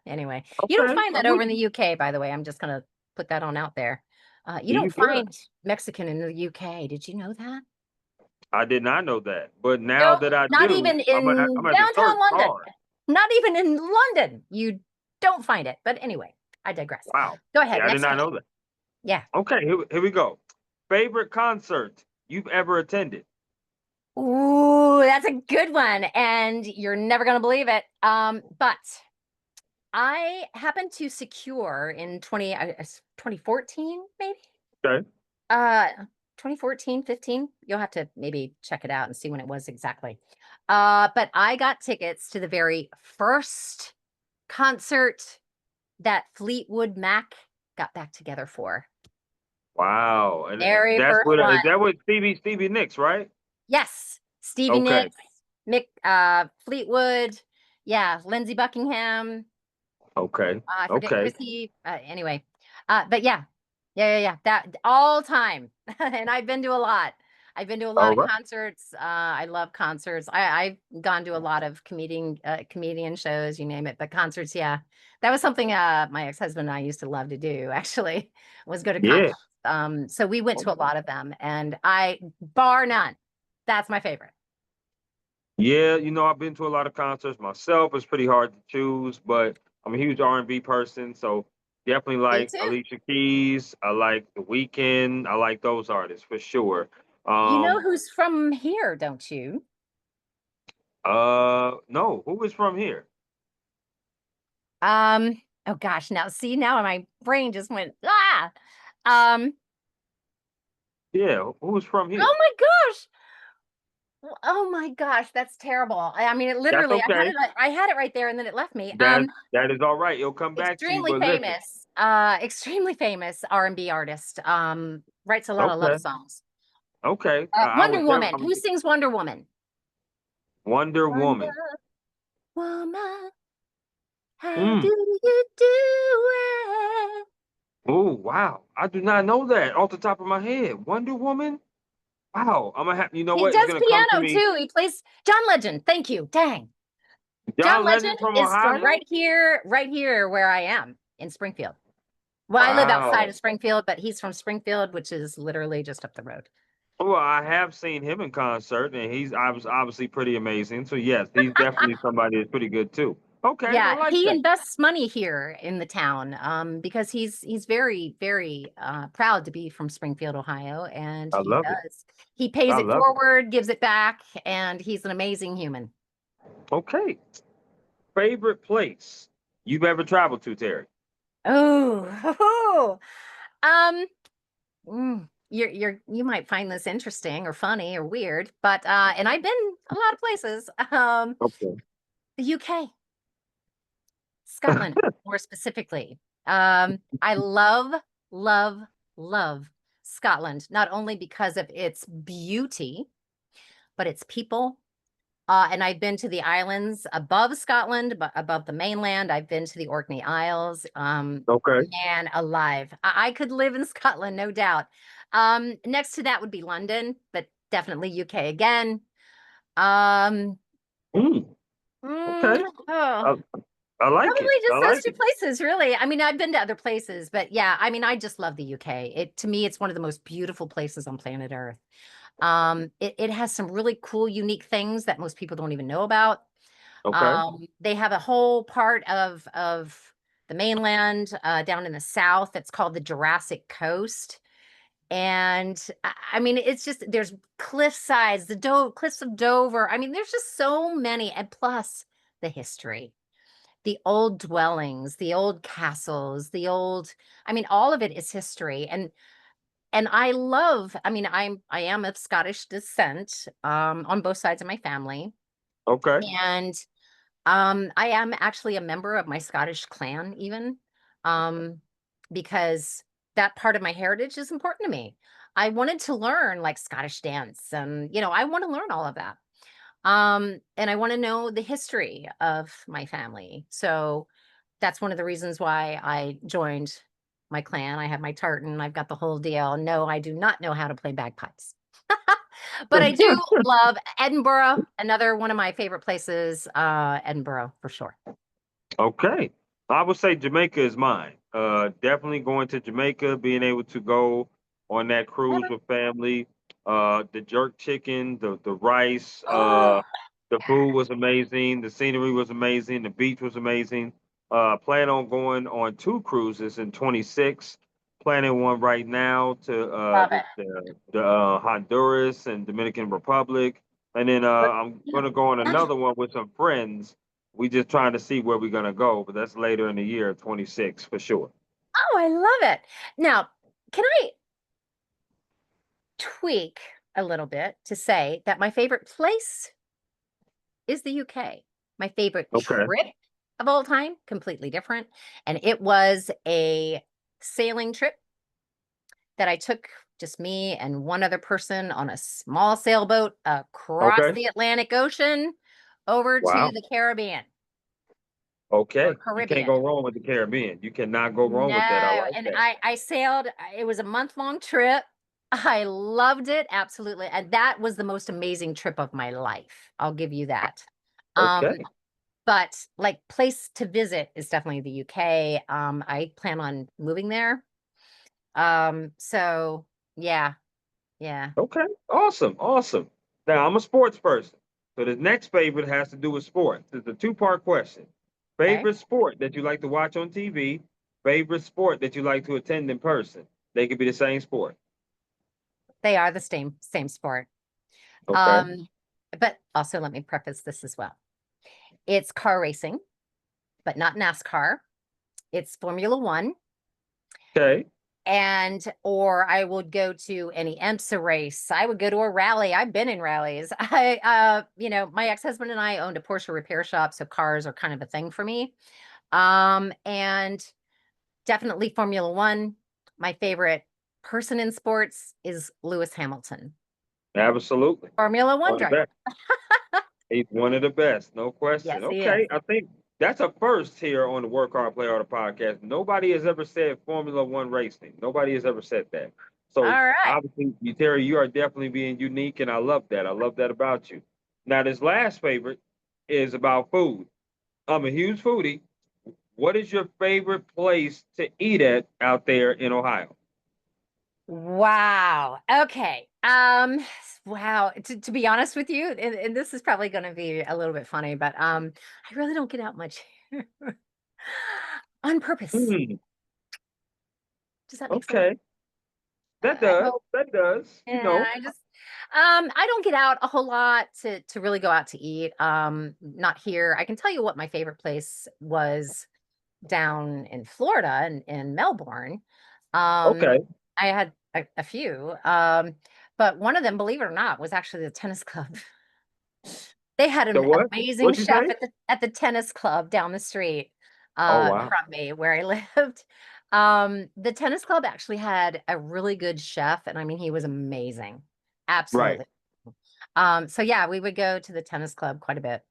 Anyway, you don't okay, find that I'm over with in the you. UK, by the way. I'm just gonna put that on out there. You You don't good? find Mexican in the UK. Did you know that? I did not know that, but now Nope, that I not do, even I'm in gonna have to downtown search London. hard. Not even in London. You don't find it. But anyway, I digress. Wow. Go Yeah, ahead. I did Next not question. know that. Yeah. Okay, here we go. Favorite concert you've ever attended? Ooh, that's a good one, and you're never gonna believe it. But I happened to secure in 2014, maybe? Okay. Uh, 2014, 15. You'll have to maybe check it out and see when it was exactly. But I got tickets to the very first concert that Fleetwood Mac got back together for. Wow, and Very that's first what one. is that with Stevie Nicks, right? Yes. Stevie Okay. Nicks, Fleetwood. Yeah, Lindsey Buckingham. Okay. I forget Okay. Chrissy. Anyway, but yeah. That all time, and I've been to a lot. I've been to a lot All of right. concerts. I love concerts. I've gone to a lot of comedian shows, you name it. But concerts, yeah, that was something my ex-husband and I used to love to do. Actually, was go to Yeah. concerts. So we went to a lot of them, and I bar none. That's my favorite. Yeah, I've been to a lot of concerts myself. It's pretty hard to choose, but I'm a huge R&B person, so definitely Me like too. Alicia Keys. I like The Weeknd. I like those artists for sure. You know Um, who's from here, don't you? no, who is from here? Um, oh gosh, now see, now my brain just went, ah. Um, Yeah, who's from here? oh my gosh. Oh my gosh, that's terrible. I mean, it That's literally, okay. I had it right there and then it left me. That is all right. It'll come back to you. But listen, Extremely famous R&B artist. Writes a lot of love okay, songs. okay. Wonder Woman. Who sings Wonder Woman? Wonder Wonder Woman. Woman, how do Mm. you do it? Oh, wow. I do not know that off the top of my head. Wonder Woman? Wow. I'm gonna have, you know He what? It's does gonna come to piano me. too. He plays John Legend. Thank you. Dang. John John Legend Legend from is from Ohio? right here where I am in Springfield. Well, I live outside of Wow. Springfield, but he's from Springfield, which is literally just up the road. Well, I have seen him in concert, and he's obviously pretty amazing. So yes, he's definitely somebody that's pretty good too. Okay, I Yeah, like he that. invests money here in the town because he's very, very proud to be from Springfield, Ohio, and I he love it. does. He pays I it love it. forward, gives it back, and he's an amazing human. Okay. Favorite place you've ever traveled to, Terry? Oh, um, you might find this interesting or funny or weird, but and I've been a lot of places. Okay. The UK, Scotland, more specifically. I love, love Scotland, not only because of its beauty, but its people. And I've been to the islands above Scotland, but above the mainland. I've been to the Orkney Isles. Okay. Man alive. I could live in Scotland, no doubt. Next to that would be London, but definitely UK again. Um, Mm, okay. oh, I, I like it. probably I just those like two it. places, really. I mean, I've been to other places, but yeah, I mean, I just love the UK. It to me, it's one of the most beautiful places on planet Earth. It has some really cool, unique things that most people don't even know about. Okay. They have a whole part of the mainland down in the south that's called the Jurassic Coast. And I mean, it's just there's cliff sides, cliffs of Dover. I mean, there's just so many, and plus the history, the old dwellings, the old castles, I mean, all of it is history. And I love, I mean, I am of Scottish descent, on both sides of my family. Okay. And I am actually a member of my Scottish clan, even, um, because that part of my heritage is important to me. I wanted to learn like Scottish dance, and I want to learn all of that. And I want to know the history of my family. So that's one of the reasons why I joined my clan. I have my tartan, I've got the whole deal. No, I do not know how to play bagpipes. But I do love Edinburgh, another one of my favorite places, Edinburgh for sure. Okay. I would say Jamaica is mine. Definitely going to Jamaica, being able to go on that cruise with family. The jerk chicken, the rice, Oh, the food was amazing. The scenery was amazing. The beach was amazing. Plan on going on two cruises in 26. Planning one right now to love it. Honduras and Dominican Republic. And then But, I'm going to go on another one with some friends. We just trying to see where we're gonna go, but that's later in the year, 26 for sure. oh, I love it. Now, can I tweak a little bit to say that my favorite place is the UK. My favorite Okay. trip of all time, completely different. And it was a sailing trip that I took, just me and one other person on a small sailboat across Okay. the Atlantic Ocean over to Wow. the Caribbean or Okay. You can't Caribbean. go wrong with the Caribbean. You cannot go wrong with that. I No, like and that. I sailed, it was a month-long trip. I loved it absolutely. And that was the most amazing trip of my life. I'll give you that. Um, Okay. but like place to visit is definitely the UK. I plan on moving there. So yeah, yeah. Okay. Awesome. Awesome. Now I'm a sports person. So the next favorite has to do with sports. It's a two-part question. Okay. Favorite sport that you like to watch on TV, favorite sport that you like to attend in person. They could be the same sport. They are the same sport. Okay. Um, but also let me preface this as well. It's car racing, but not NASCAR. It's Formula One. Okay. or I would go to any IMSA race. I would go to a rally. I've been in rallies. My ex-husband and I owned a Porsche repair shop, so cars are kind of a thing for me. And definitely Formula One. My favorite person in sports is Lewis Hamilton. Absolutely. Formula One One of the driver. best. He's one of the best, no question. Yes, he is. Okay, I think that's a first here on the Work Hard, Play Harder podcast. Nobody has ever said Formula One racing. Nobody has ever said that. So All right. obviously, Terry, you are definitely being unique, and I love that. I love that about you. Now, this last favorite is about food. I'm a huge foodie. What is your favorite place to eat at out there in Ohio? Wow. Okay. Wow. To be honest with you, and this is probably going to be a little bit funny, but I really don't get out much on purpose. Hmm, Does that make sense? okay, that I does. hope. That does. Yeah, I don't get out a whole lot to really go out to eat. Not here. I can tell you what my favorite place was down in Florida and in Melbourne. Um, Okay. I had a few, but one of them, believe it or not, was actually the tennis club. They had The an what? amazing What'd you chef say? at the tennis club down the street Oh wow. from me where I lived. The tennis club actually had a really good chef, and I mean, he was amazing. Right. Absolutely. So yeah, we would go to the tennis club quite a bit.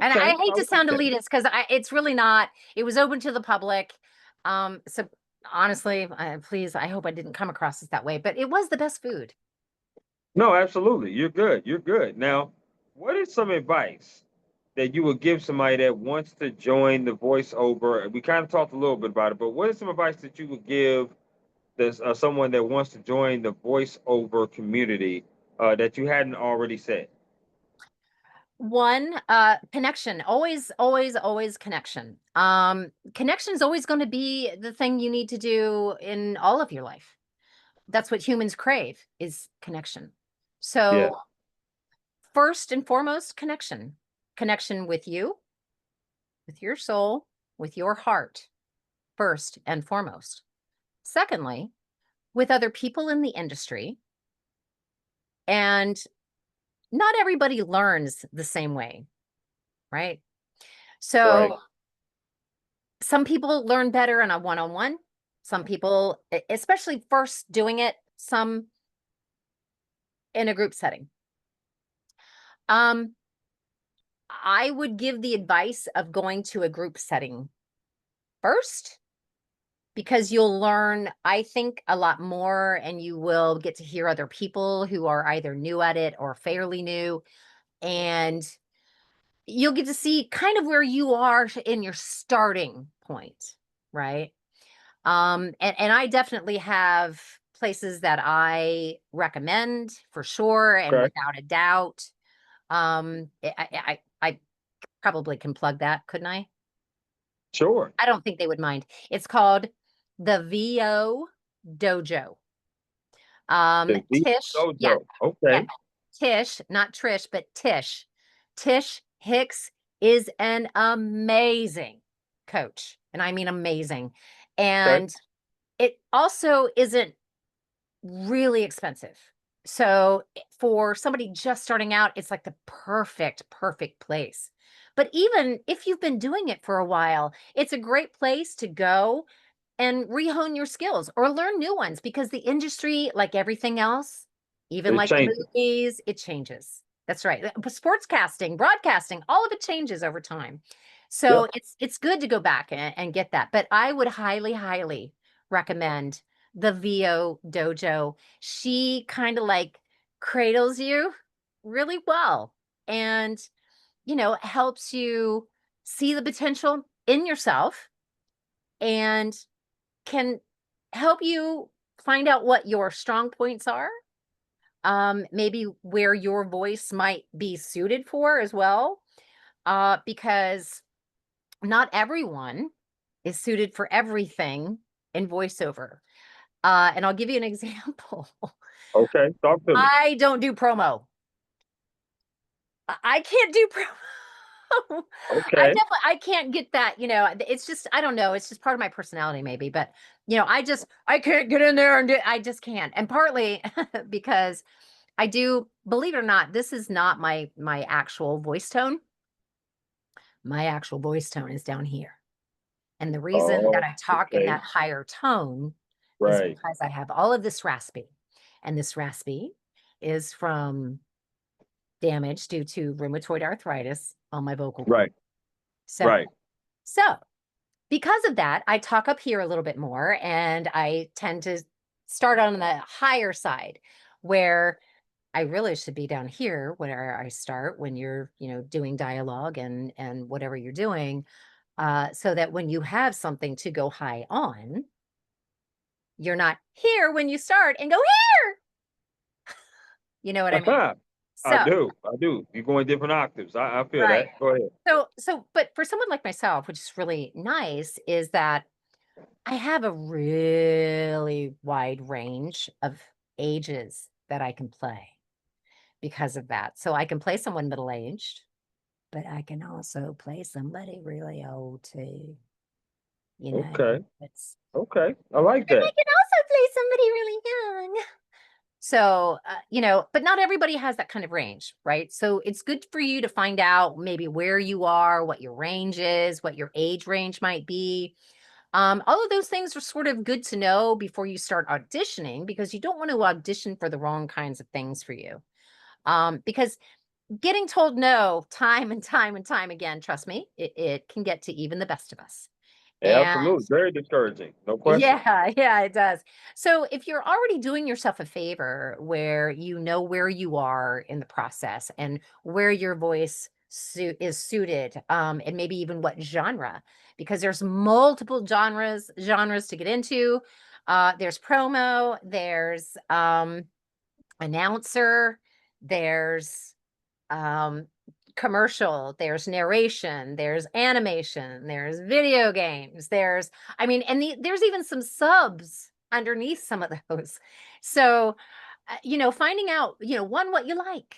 And I Okay. I hate to like sound that. elitist because it's really not. It was open to the public. So honestly, please, I hope I didn't come across as that way, but it was the best food. No, absolutely. You're good. You're good. Now, what is some advice that you would give somebody that wants to join the voiceover? We kind of talked a little bit about it, but what is some advice that you would give this someone that wants to join the voiceover community that you hadn't already said? One, connection. Always, always, always connection. Connection is always going to be the thing you need to do in all of your life. That's what humans crave is connection. Yeah. So first and foremost, connection. Connection with you, with your soul, with your heart, first and foremost. Secondly, with other people in the industry. And not everybody learns the same way, right? Right. So some people learn better in a one-on-one. Some people, especially first doing it, some in a group setting. I would give the advice of going to a group setting first because you'll learn, I think, a lot more and you will get to hear other people who are either new at it or fairly new. And you'll get to see kind of where you are in your starting point, right? And I definitely have places that I recommend for sure and Okay. without a doubt. I probably can plug that, couldn't I? Sure. I don't think they would mind. It's called the VO Dojo. The V Tish, yeah, Dojo. yeah, Okay. Tish, not Trish, but Tish. Tish Hicks is an amazing coach, and I mean amazing. Okay. And it also isn't really expensive. So for somebody just starting out, it's like the perfect place. But even if you've been doing it for a while, it's a great place to go and rehone your skills or learn new ones because the industry, like everything else, even It like the changes. movies, it changes. That's right. Sportscasting, broadcasting, all of it changes over time. Yep. So it's good to go back and get that. But I would highly recommend the VO Dojo. She kind of like cradles you really well and helps you see the potential in yourself and can help you find out what your strong points are, maybe where your voice might be suited for as well, because not everyone is suited for everything in voiceover. And I'll give you an example. Okay. Talk to me. I don't do promo. I can't do promo. I Okay. definitely I can't get that, it's just I don't know, it's just part of my personality maybe, but I can't get in there and I just can't. And partly because I do, believe it or not, this is not my actual voice tone. My actual voice tone is down here. And the reason that Oh, I talk in okay. that higher tone is Right. because I have all of this raspy. And this raspy is from damage due to rheumatoid arthritis on my vocal cord. Right. So, Right. so because of that, I talk up here a little bit more and I tend to start on the higher side where I really should be down here where I start when you're, doing dialogue and whatever you're doing, so that when you have something to go high on, you're not here when you start and go here. You know what I mean? I So, do. I do. You're going different octaves. I feel right. that. Go ahead. But for someone like myself, which is really nice, is that I have a really wide range of ages that I can play because of that. So I can play someone middle-aged, but I can also play somebody really old too. You know, Okay. it's Okay. I like and I that. can also play somebody really young. So, but not everybody has that kind of range, right? So it's good for you to find out maybe where you are, what your range is, what your age range might be. All of those things are sort of good to know before you start auditioning because you don't want to audition for the wrong kinds of things for you. Because getting told no time and time and time again, trust me, it can get to even the best of us. And Absolutely. Very discouraging. No question. yeah, yeah, it does. So if you're already doing yourself a favor where you know where you are in the process and where your voice is suited, and maybe even what genre, because there's multiple genres to get into. There's promo, there's announcer, there's um commercial, there's narration, there's animation, there's video games, there's even some subs underneath some of those. So finding out, one, what you like,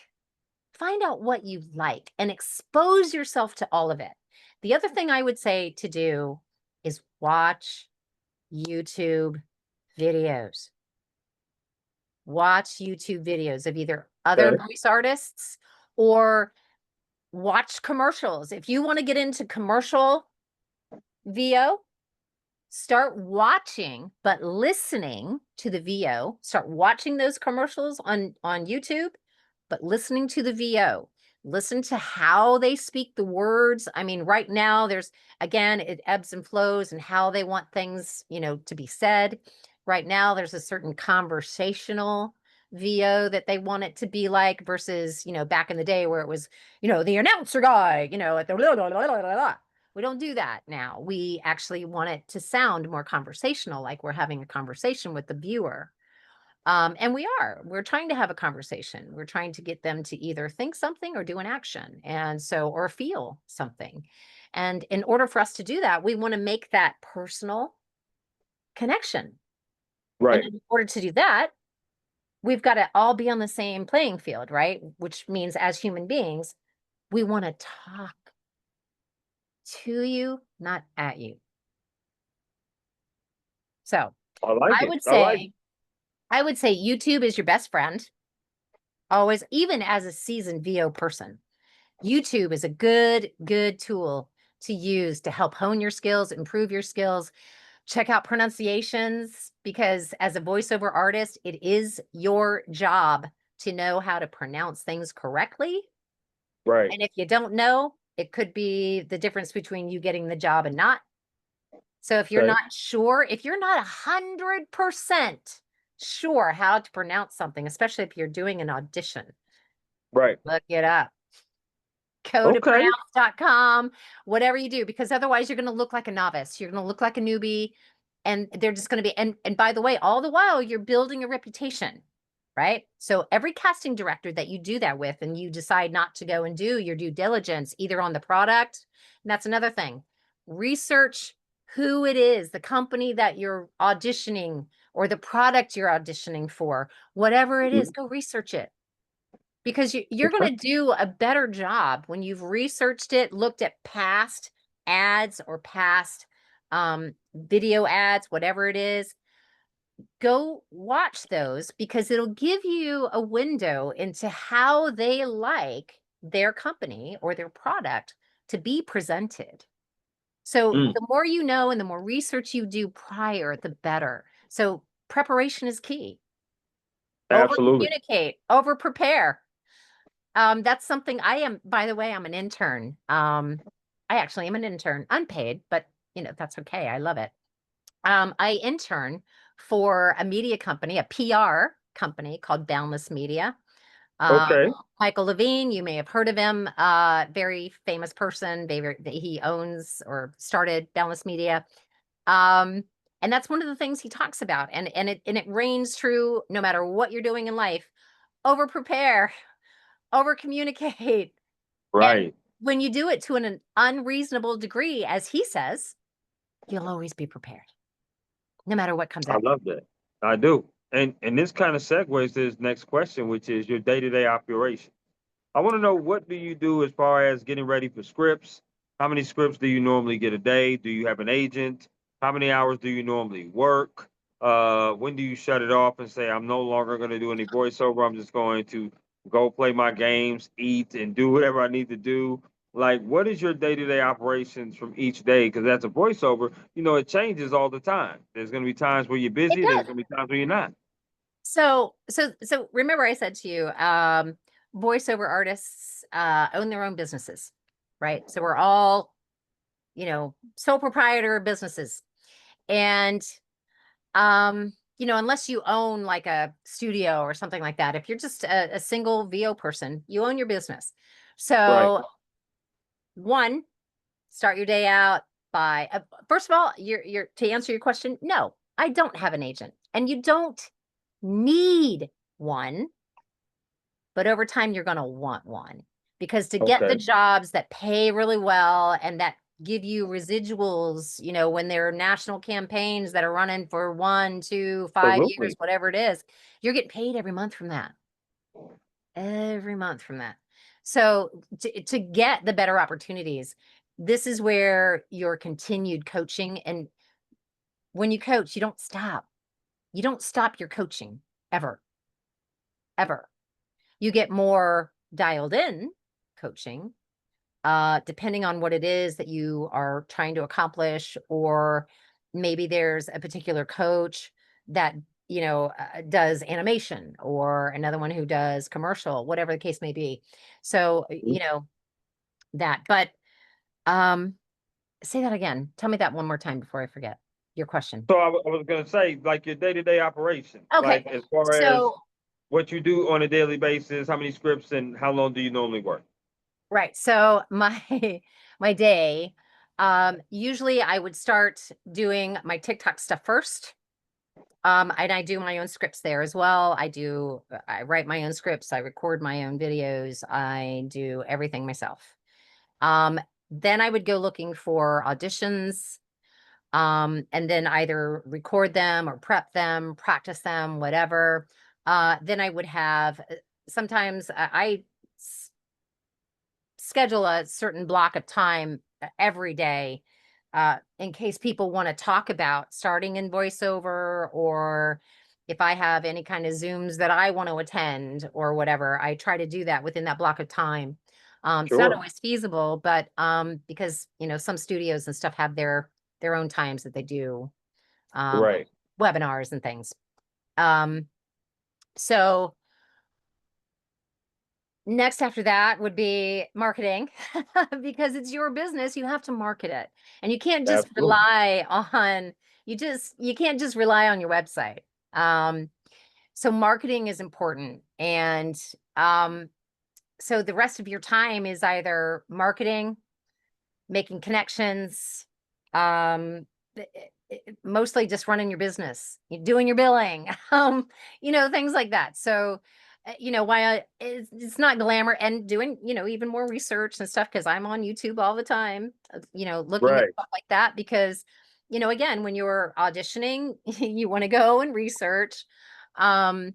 find out what you like and expose yourself to all of it. The other thing I would say to do is watch YouTube videos. Watch YouTube videos of either other Okay. voice artists or watch commercials. If you want to get into commercial VO, start watching, but listening to the VO. Start watching those commercials on YouTube, but listening to the VO. Listen to how they speak the words. I mean, right now there's again, it ebbs and flows and how they want things, to be said. Right now there's a certain conversational VO that they want it to be like versus, back in the day where it was, the announcer guy, at the blah, blah, blah, blah, blah. We don't do that now. We actually want it to sound more conversational, like we're having a conversation with the viewer. And we're trying to have a conversation. We're trying to get them to either think something or do an action. Or feel something. And in order for us to do that, we want to make that personal connection. And Right. in order to do that, we've got to all be on the same playing field, right? Which means as human beings, we want to talk to you, not at you. So I like I it. would I like say I would say YouTube is your best friend. Always, even as a seasoned VO person, YouTube is a good tool to use to help hone your skills, improve your skills. Check out pronunciations because as a voiceover artist, it is your job to know how to pronounce things correctly. right. And if you don't know, it could be the difference between you getting the job and not. So if you're Okay. not sure, if you're not 100% sure how to pronounce something, especially if you're doing an audition, Right. look it up. Go to Okay. pronounce.com, whatever you do, because otherwise you're going to look like a novice. You're going to look like a newbie. And they're just going to be, and by the way, all the while you're building a reputation, right? So every casting director that you do that with, and you decide not to go and do your due diligence, either on the product, and that's another thing, research who it is, the company that you're auditioning or the product you're auditioning for, whatever it is, Mhm. go research it because you're Okay. going to do a better job when you've researched it, looked at past ads or past video ads, whatever it is. Go watch those because it'll give you a window into how they like their company or their product to be presented. So Mm, the more you know and the more research you do prior, the better. So preparation is key. Over absolutely. communicate, over prepare. That's something I am, by the way, I'm an intern. I actually am an intern, unpaid, but that's okay. I love it. I intern for a media company, a PR company called Boundless Media. Um, Okay. Michael Levine, you may have heard of him, very famous person. He owns or started Boundless Media. Um, and that's one of the things he talks about. And it reigns true no matter what you're doing in life. Over prepare, over communicate. And Right. when you do it to an unreasonable degree, as he says, you'll always be prepared, no matter what comes I at love that. I do. And this kind of segues to this next question, which is your day-to-day operation. I want to know, what do you do as far as getting ready for scripts? How many scripts do you normally get a day? Do you have an agent? How many hours do you normally work? When do you shut it off and say, I'm no longer going to do any voiceover? I'm just going to go play my games, eat, and do whatever I need to do. Like, what is your day-to-day operations from each day? Because as a voiceover, it changes all the time. There's going to be times where you're it busy. There's does. going to be times where you're not. So remember I said to you, voiceover artists own their own businesses, right? So we're all, sole proprietor businesses. And unless you own like a studio or something like that, if you're just a single VO person, you own your business. Right. So one, start your day out by first of all, you're to answer your question, no, I don't have an agent. And you don't need one, but over time you're going to want one because to get the Okay. jobs that pay really well and that give you residuals, when there are national campaigns that are running for 1, 2, 5 years, Absolutely. whatever it is, you're getting paid every month from that. Every month from that. So to get the better opportunities, this is where your continued coaching, and when you coach, you don't stop. You don't stop your coaching ever, ever. You get more dialed in coaching, depending on what it is that you are trying to accomplish, or maybe there's a particular coach that does animation, or another one who does commercial, whatever the case may be. So that. But um, say that again. Tell me that one more time before I forget your question. So I was gonna say, like, your day-to-day operations, Okay, like as far as so what you do on a daily basis, how many scripts, and how long do you normally work? right. So my my day, usually I would start doing my TikTok stuff first. And I do my own scripts there as well. I write my own scripts, I record my own videos, I do everything myself. Um, then I would go looking for auditions, and then either record them or prep them, practice them, whatever. Then I would have sometimes schedule a certain block of time every day, in case people want to talk about starting in voiceover, or if I have any kind of Zooms that I want to attend or whatever, I try to do that within that block of time. It's not Sure. always feasible, but because some studios and stuff have their own times that they do um, Right. webinars and things. Um, so next after that would be marketing because it's your business. You have to market it. And you can't just Absolutely. rely on you can't just rely on your website. Um, so marketing is important. And so the rest of your time is either marketing, making connections, um, mostly just running your business, doing your billing, things like that. So, while it's not glamour, and doing, even more research and stuff, because I'm on YouTube all the time, looking at Right. stuff like that, because, again, when you're auditioning, you want to go and research. Um,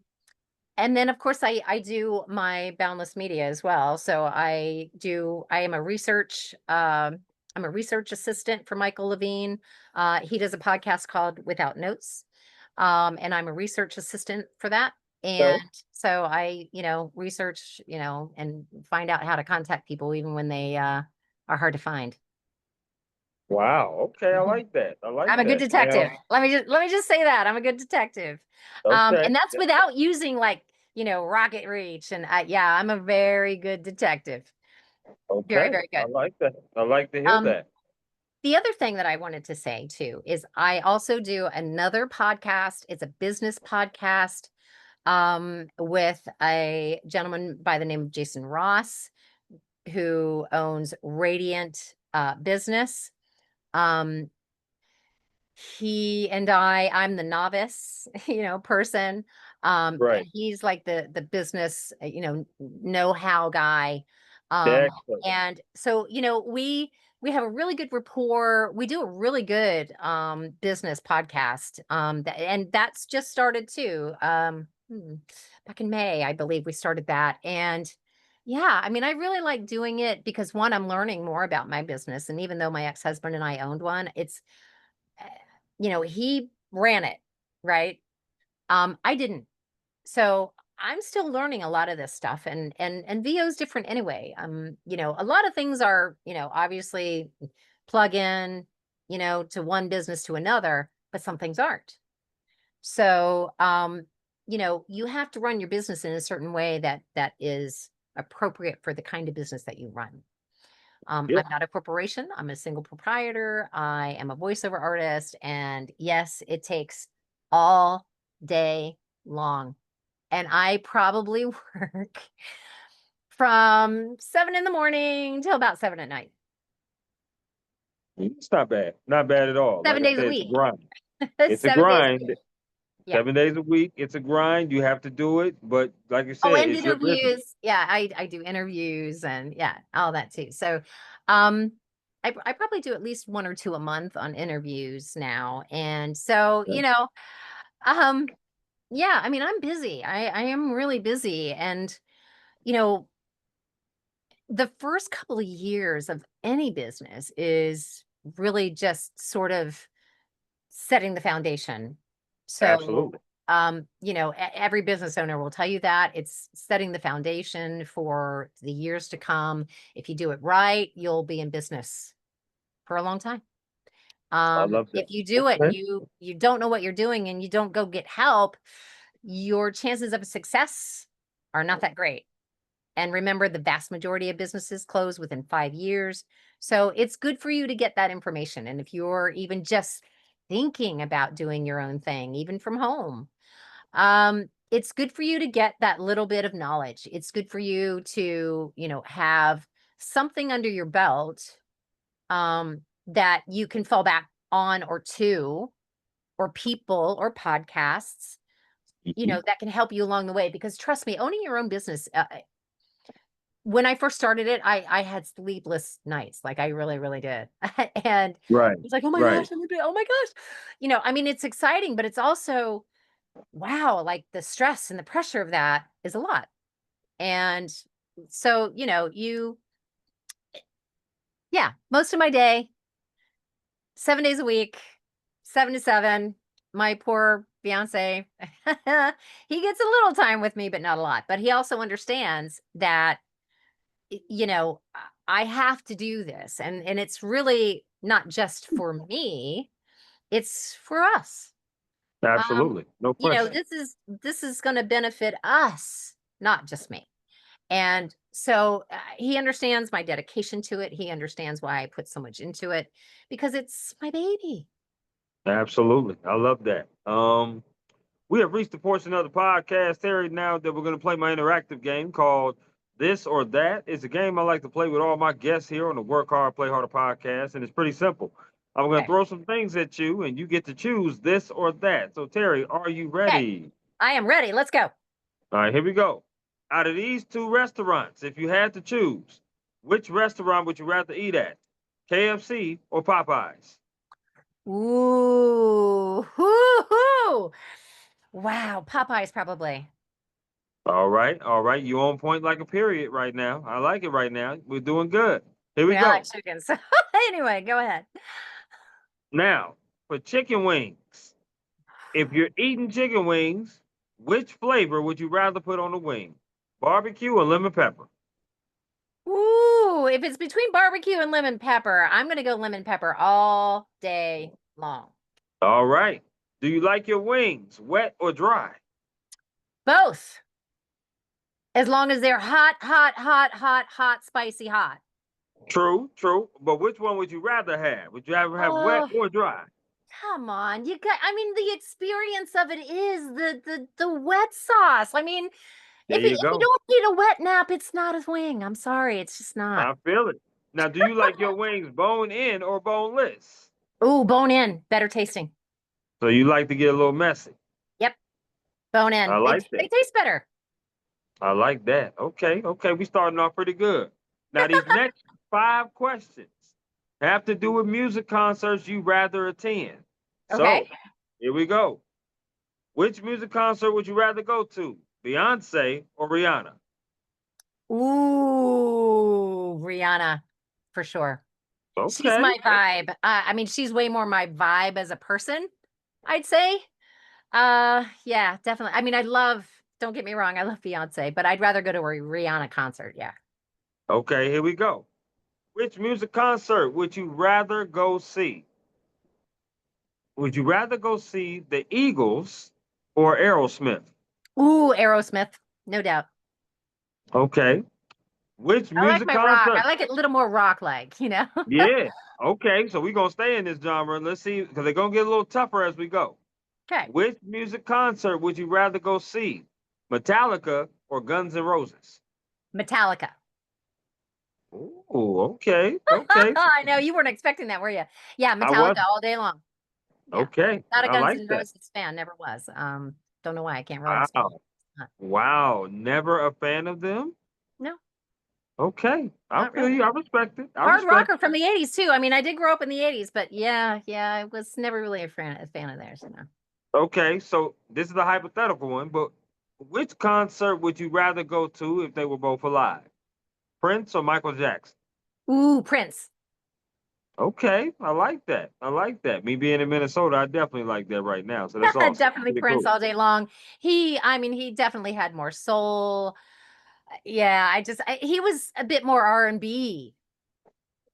And then of course I do my boundless media as well. So I am a I'm a research assistant for Michael Levine. He does a podcast called Without Notes. And I'm a research assistant for that. And Okay. so I, research, and find out how to contact people even when they are hard to find. Wow. Okay, I Mhm. like that. I I'm like a good that. detective. Now, Let me just say that. I'm a good detective. okay. And that's without using like, rocket reach and yeah, I'm a very good detective. Very, Okay. very I good. like that. I like to hear Um, that. the other thing that I wanted to say too is I also do another podcast. It's a business podcast with a gentleman by the name of Jason Ross, who owns Radiant Business. Um, he and I'm the novice, person. Right. He's like the business, know-how guy. Excellent. And so, we have a really good rapport. We do a really good business podcast. And that's just started too. Back in May, I believe we started that. And yeah, I mean, I really like doing it because one, I'm learning more about my business. And even though my ex-husband and I owned one, uh, he ran it, right? I didn't. So I'm still learning a lot of this stuff and VO is different anyway. A lot of things are, obviously plug in, to one business to another, but some things aren't. So you have to run your business in a certain way that is appropriate for the kind of business that you run. Yeah. I'm not a corporation. I'm a single proprietor. I am a voiceover artist. And yes, it takes all day long. And I probably work from 7 in the morning till about 7 at night, It's not bad. Not bad at all. Like seven I days a said, it's a week, grind. It's a 7 days a grind. week. Yeah. 7 days a week. It's a grind. You have to do it. But like you Oh, said, and it's your business. interviews. Yeah, I do interviews and yeah, all that too. So, um, I probably do at least one or two a month on interviews now. And so, um, yeah, I mean, I'm busy. I am really busy. And, you know, the first couple of years of any business is really just sort of setting the foundation. So, Absolutely. every business owner will tell you that it's setting the foundation for the years to come. If you do it right, you'll be in business for a long time. I love If that. you do it and Okay. you don't know what you're doing and you don't go get help, your chances of success are not that great. And remember, the vast majority of businesses close within 5 years. So it's good for you to get that information. And if you're even just thinking about doing your own thing, even from home, it's good for you to get that little bit of knowledge. It's good for you to, have something under your belt that you can fall back on or to, or people or podcasts, Mhm. that can help you along the way. Because trust me, owning your own business, when I first started it, I had sleepless nights, like, I really, really did. And Right. it's like, "Oh my Right. gosh, oh my gosh." I mean, it's exciting, but it's also, wow, like, the stress and the pressure of that is a lot. And so, yeah, most of my day, 7 days a week, 7 to 7. My poor fiancé, he gets a little time with me, but not a lot. But he also understands that I have to do this, and it's really not just for me, it's for us. Um, Absolutely. No question. this is going to benefit us, not just me. And so he understands my dedication to it. He understands why I put so much into it because it's my baby. Absolutely. I love that. We have reached the portion of the podcast, Terry, now that we're going to play my interactive game called This or That. It's a game I like to play with all my guests here on the Work Hard, Play Harder podcast, and it's pretty simple. I'm going to Okay. throw some things at you, and you get to choose this or that. So, Terry, are you Okay. ready? I am ready. Let's go. All right, here we go. Out of these two restaurants, if you had to choose, which restaurant would you rather eat at? KFC or Popeyes? Ooh. Hoo-hoo. Wow. Popeyes probably. All right, all right. You on point like a period right now. I like it right now. We're doing good. Here we I like go. chickens. Anyway, go ahead. Now, for chicken wings, if you're eating chicken wings, which flavor would you rather put on the wing? Barbecue or lemon pepper? Ooh, if it's between barbecue and lemon pepper, I'm gonna go lemon pepper all day long. All right. Do you like your wings wet or dry? Both. As long as they're hot, hot, hot, hot, hot, spicy hot. True, true. But which one would you rather have? Would you rather have wet Oh, or dry? come on. I mean, the experience of it is the wet sauce. I mean, There if you you go. don't need a wet nap, it's not a wing. I'm sorry, it's just not. I feel it. Now, do you like your wings bone in or boneless? Ooh, bone in, better tasting. So you like to get a little messy. Yep, bone I in. They like they that. taste better. I like that. Okay, okay. We starting off pretty good. Now, these next 5 questions have to do with music concerts you rather attend. Okay. So here we go. Which music concert would you rather go to? Beyonce or Rihanna? Ooh, Rihanna, for sure. She's Okay. my vibe. I mean, she's way more my vibe as a person, I'd say. Yeah, definitely. I mean, don't get me wrong, I love Beyonce, but I'd rather go to a Rihanna concert. Yeah. Okay, here we go. Which music concert would you rather go see? Would you rather go see the Eagles or Aerosmith? Ooh, Aerosmith, no doubt. Okay. Which I like music my rock. I concert? like it a little more rock like, Yeah. Okay. So we're gonna stay in this genre. Let's see, because they're gonna get a little tougher as we go. Okay. Which music concert would you rather go see? Metallica or Guns N' Roses? Metallica. Ooh, okay. Okay. I know you weren't expecting that, were you? Yeah, I Metallica was all day long. Yeah. okay. Not a I Guns like N' that. Roses fan, never was. Don't know why. I can't really explain Wow. it. Huh. Wow. Never a fan of them? No, Okay. I not feel really. you. I respect it. I Hard respect rocker from the 80s too. I mean, I did grow up in the 80s, but yeah, I was never really a fan of theirs. it. Okay. So this is a hypothetical one, but which concert would you rather go to if they were both alive? Prince or Michael Jackson? Ooh, Prince. Okay, I like that. I like that. Me being in Minnesota, I definitely like that right now. So that's awesome. Definitely Pretty Prince cool. all day long. I mean, he definitely had more soul. Yeah, he was a bit more R&B,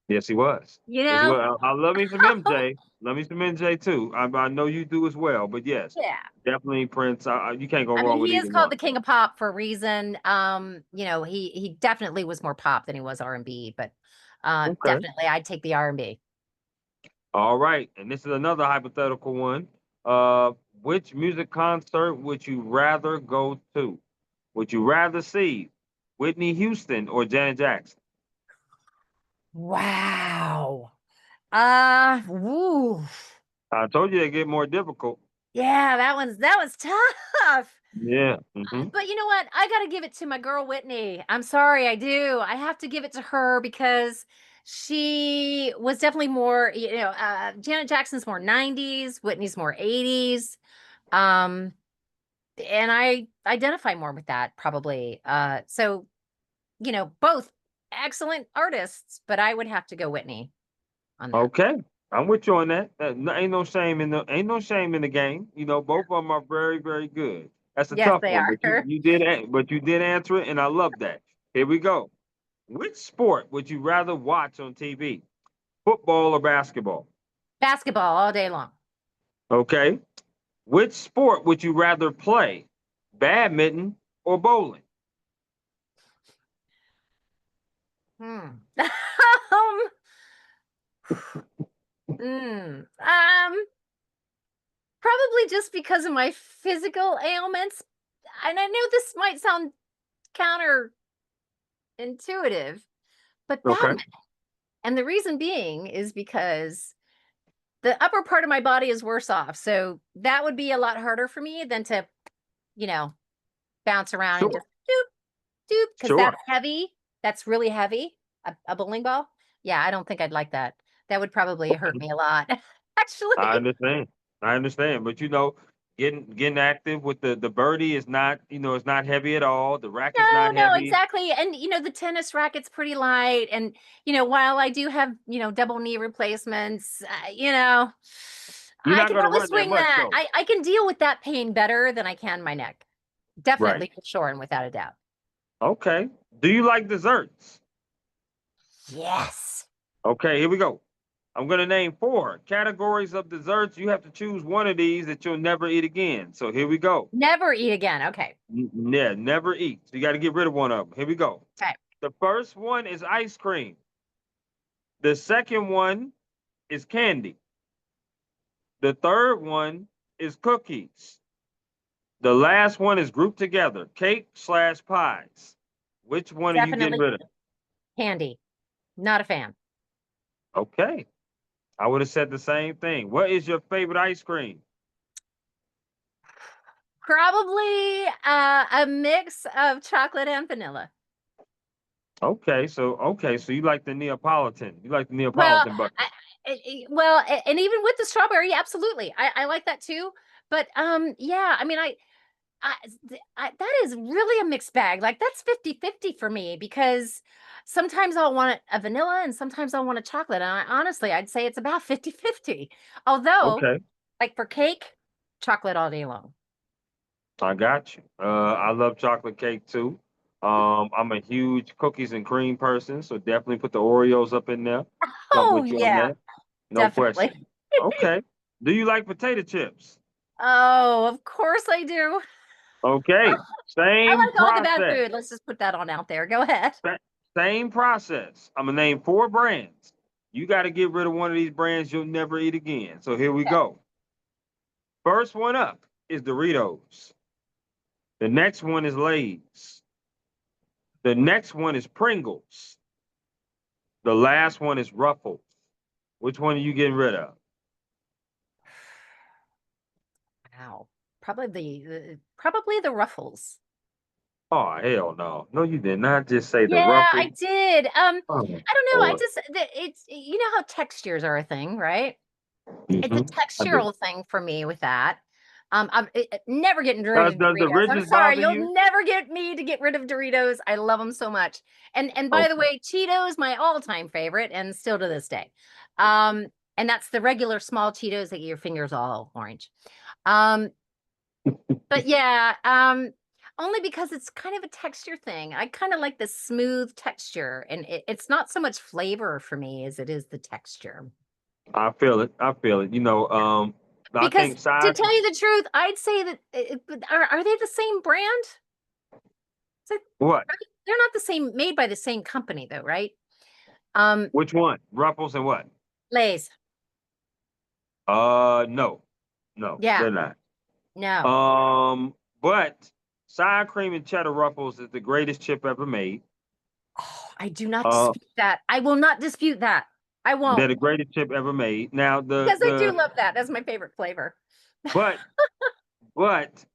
Yes, he was. you Yes, he know? was. I love me some MJ. Love me some MJ too. I know you do as well. But yes, Yeah. definitely Prince. You can't go I mean, wrong with he is either called one. the King of Pop for a reason. He definitely was more pop than he was R&B, but Okay. definitely I'd take the R&B. All right. And this is another hypothetical one. Uh, which music concert would you rather go to? Would you rather see Whitney Houston or Janet Jackson? Wow. Woo. I told you they get more difficult. Yeah, that was tough. Yeah. Hmm. But you know what? I got to give it to my girl Whitney. I'm sorry, I do. I have to give it to her because she was definitely more, Janet Jackson's more 90s, Whitney's more 80s. Um, and I identify more with that probably. So, both excellent artists, but I would have to go Whitney on that. Okay, I'm with you on that. Ain't no shame in the game. You know, both of them are very, very good. That's a Yes, tough they one, but are. you did answer it, and I love that. Here we go. Which sport would you rather watch on TV? Football or basketball? Basketball all day long. Okay. Which sport would you rather play? Badminton or bowling? Hmm. um, Probably just because of my physical ailments. And I know this might sound counterintuitive, but Okay. badminton. And the reason being is because the upper part of my body is worse off. So that would be a lot harder for me than to, you know, bounce around and Sure. just doop, doop, because Sure. that's heavy. That's really heavy. A bowling ball. Yeah, I don't think I'd like that. That would probably hurt me a lot, I actually. understand. I understand. But you know, getting active with the birdie is not, it's not heavy at all. The racket's No, not no, heavy. exactly. And the tennis racket's pretty light. And while I do have double knee replacements, You're I not can gonna probably run that swing much that. though. I can deal with that pain better than I can my neck. Right. Definitely, for sure, and without a doubt. Okay. Do you like desserts? Yes. Okay, here we go. I'm gonna name 4 categories of desserts. You have to choose one of these that you'll never eat again. So here we go. Never eat again. Okay. Yeah, never eat. So you got to get rid of one of them. Here we go. Okay. The first one is ice cream. The second one is candy. The third one is cookies. The last one is grouped together, cake/pies. Which one are you getting Definitely rid of? candy. Not a fan. Okay. I would have said the same thing. What is your favorite ice cream? Probably a mix of chocolate and vanilla. Okay, so you like the Neapolitan. You like the Well, Neapolitan butter. and even with the strawberry, absolutely, I like that too. But yeah, I mean, that is really a mixed bag. Like that's 50-50 for me because sometimes I'll want a vanilla and sometimes I'll want a chocolate. And honestly, I'd say it's about 50-50. Although, Okay, like for cake, chocolate all day long. I got you. I love chocolate cake too. I'm a huge cookies and cream person, so definitely put the Oreos up in there. I'm Oh with you on yeah, that. No definitely. question. Okay. Do you like potato chips? Oh, of course I do. Okay. I Same like all the bad process. food. Let's just put that on out there. Go ahead. Sa- Same process. I'm gonna name 4 brands. You got to get rid of one of these brands you'll never eat again. So here we Okay. go. First one up is Doritos. The next one is Lay's. The next one is Pringles. The last one is Ruffles. Which one are you getting rid of? Wow. Probably the Ruffles. Oh hell no! No, you did not just say the Yeah, I Ruffles. did. Oh I don't know. I Lord. just it's how textures are a thing, right? It's a I do. textural thing for me with that. I'm never getting rid Does of does the Doritos. I'm ridges sorry, bother you? you'll never get me to get rid of Doritos. I love them so much. And by the Okay. way, Cheetos my all-time favorite, and still to this day. Um, and that's the regular small Cheetos that get your fingers all orange. Um, but yeah, only because it's kind of a texture thing. I kind of like the smooth texture, and it's not so much flavor for me as it is the texture. I feel it. I feel it. I Because think to size. tell you the truth, I'd say that are they the same brand? So What? they're not the same, made by the same company though, right? Um, Which one? Ruffles and what? Lay's. No, no, Yeah, they're not. no. But sour cream and cheddar Ruffles is the greatest chip ever made. Oh, I do not Uh, dispute that. I will not dispute that. I they're won't. the greatest chip ever made. Now Because I do love that. That's my favorite flavor. but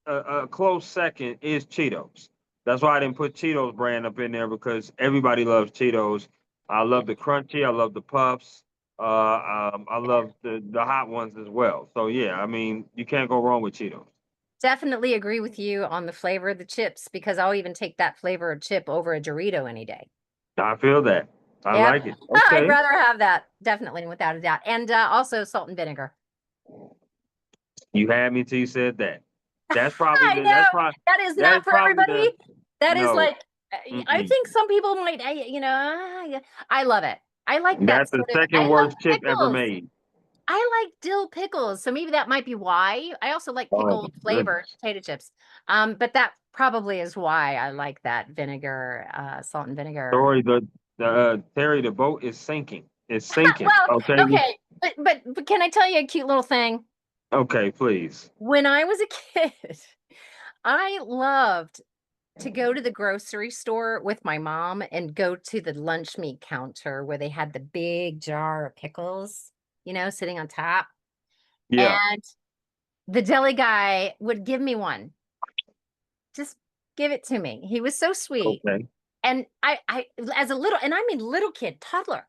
a close second is Cheetos. That's why I didn't put Cheetos brand up in there because everybody loves Cheetos. I Yeah. love the crunchy. I love the puffs. I love the hot ones as well. So yeah, I mean you can't go wrong with Cheetos. Definitely agree with you on the flavor of the chips because I'll even take that flavor of chip over a Dorito any day. I feel that. I Yep. like it. I'd Okay. rather have that, definitely, without a doubt. And also salt and vinegar. You had me till you said that. I know that is That not is for probably everybody. the That is no. like, I Mm-mm. think some people might, I love it. I like that That's the sort of, I second love worst chip ever pickles. made. I like dill pickles. So maybe that might be why. I also like Oh pickled my flavored goodness. potato chips. But that probably is why I like that vinegar, salt and vinegar. Sorry, Terry, the boat is sinking. It's sinking. Okay. Well, okay. But can I tell you a cute little thing? Okay, please. When I was a kid, I loved to go to the grocery store with my mom and go to the lunch meat counter where they had the big jar of pickles, sitting on top. Yeah. And the deli guy would give me one. Just give it to me. He was so sweet. Okay. And I as a little, and I mean little kid, toddler,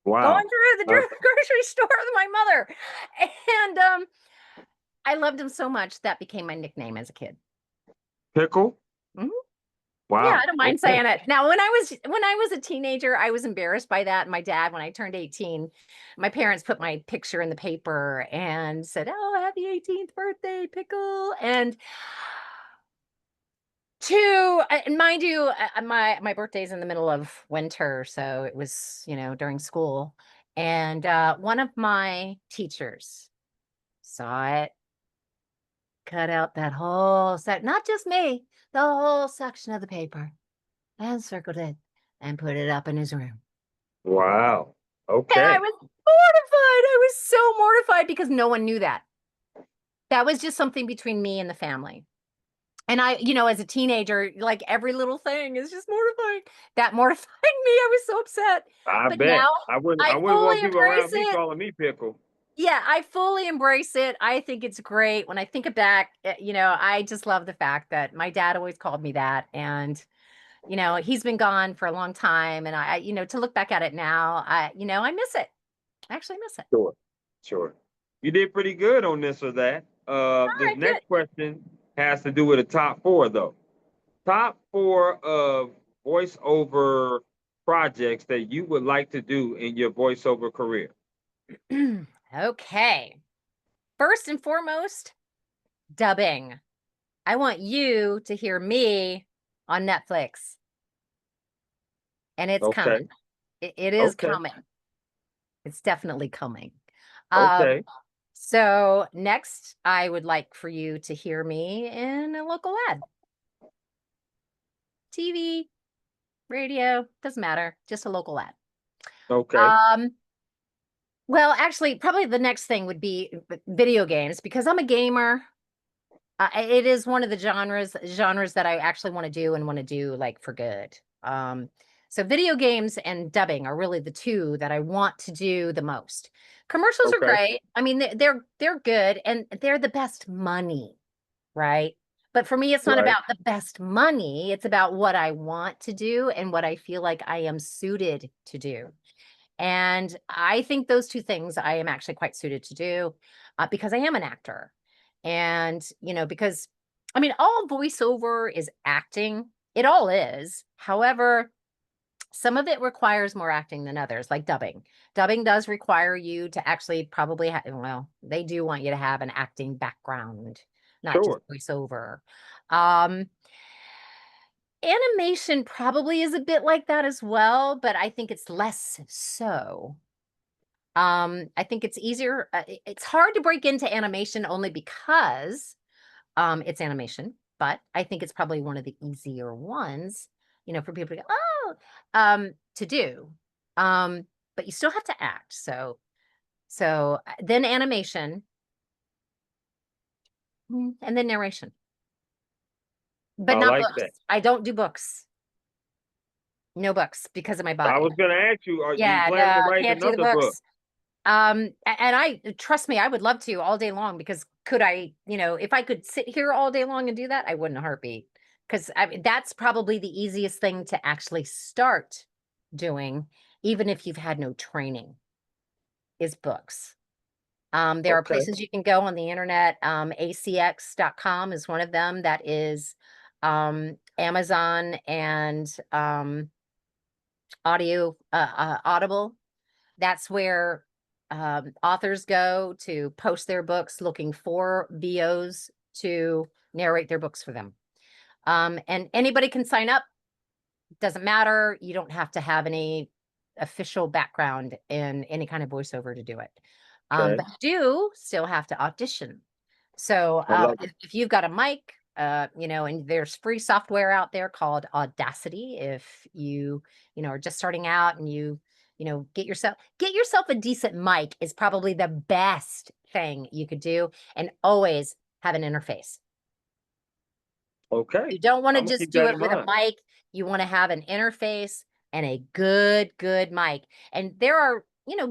going Wow. through the Uh, grocery store with my mother. And I loved him so much that became my nickname as a kid. Pickle? Mhm. Yeah, I Wow. don't mind Okay. saying it. Now, when I was a teenager, I was embarrassed by that. My dad, when I turned 18, my parents put my picture in the paper and said, "Oh, happy 18th birthday, Pickle." And and mind you, my birthday's in the middle of winter, so it was, during school. And one of my teachers saw it, cut out that whole set, not just me, the whole section of the paper, and circled it and put it up in his room. Wow. And I Okay. was mortified. I was so mortified because no one knew that. That was just something between me and the family. And as a teenager, like every little thing is just mortifying. That mortified me. I was so upset. I But now bet. I I wouldn't fully want people embrace around me it. calling me pickle. Yeah, I fully embrace it. I think it's great. When I think back, I just love the fact that my dad always called me that. And, he's been gone for a long time. And to look back at it now, I miss it. I actually miss it. Sure. Sure. You did pretty good on this or that. All This right, good. next question has to do with the top four, though. Top four of voiceover projects that you would like to do in your voiceover career. Okay. First and foremost, dubbing. I want you to hear me on Netflix, and it's Okay. coming. It is Okay. coming. It's definitely coming. Um, Okay. so next, I would like for you to hear me in a local ad. TV, radio, doesn't matter, just a local ad. Okay. Um, well, actually, probably the next thing would be video games because I'm a gamer. It is one of the genres that I actually want to do and want to do like for good. So video games and dubbing are really the two that I want to do the most. Commercials are Okay. great. I mean, they're good and they're the best money, right? But for me, it's not Right. about the best money. It's about what I want to do and what I feel like I am suited to do. And I think those two things I am actually quite suited to do because I am an actor. And, because I mean, all voiceover is acting, it all is. However, some of it requires more acting than others, like dubbing. Dubbing does require you to actually probably well, they do want you to have an acting background, not just Sure. voiceover. Um, Animation probably is a bit like that as well, but I think it's less so. I think it's easier. It's hard to break into animation only because it's animation, but I think it's probably one of the easier ones, for people to go, oh, to do. But you still have to act. So then animation, and then narration, but I not like books. that. I don't do books. No books because of my I body. was going to ask you, do you Yeah, plan on no, writing can't do the another book? books. And I trust me, I would love to all day long because could I, if I could sit here all day long and do that, I wouldn't heartbeat. Because that's probably the easiest thing to actually start doing, even if you've had no training, is books. There are Okay. places you can go on the internet. ACX.com is one of them. That is Amazon and Audible. That's where authors go to post their books looking for VOs to narrate their books for them. And anybody can sign up. Doesn't matter. You don't have to have any official background in any kind of voiceover to do it. Okay. But you do still have to audition. So I love it. if you've got a mic, and there's free software out there called Audacity. If are just starting out and get yourself a decent mic is probably the best thing you could do, and always have an interface. Okay. You don't want to I'm going to just keep do that it in with a mind. mic. You want to have an interface and a good mic. And there are,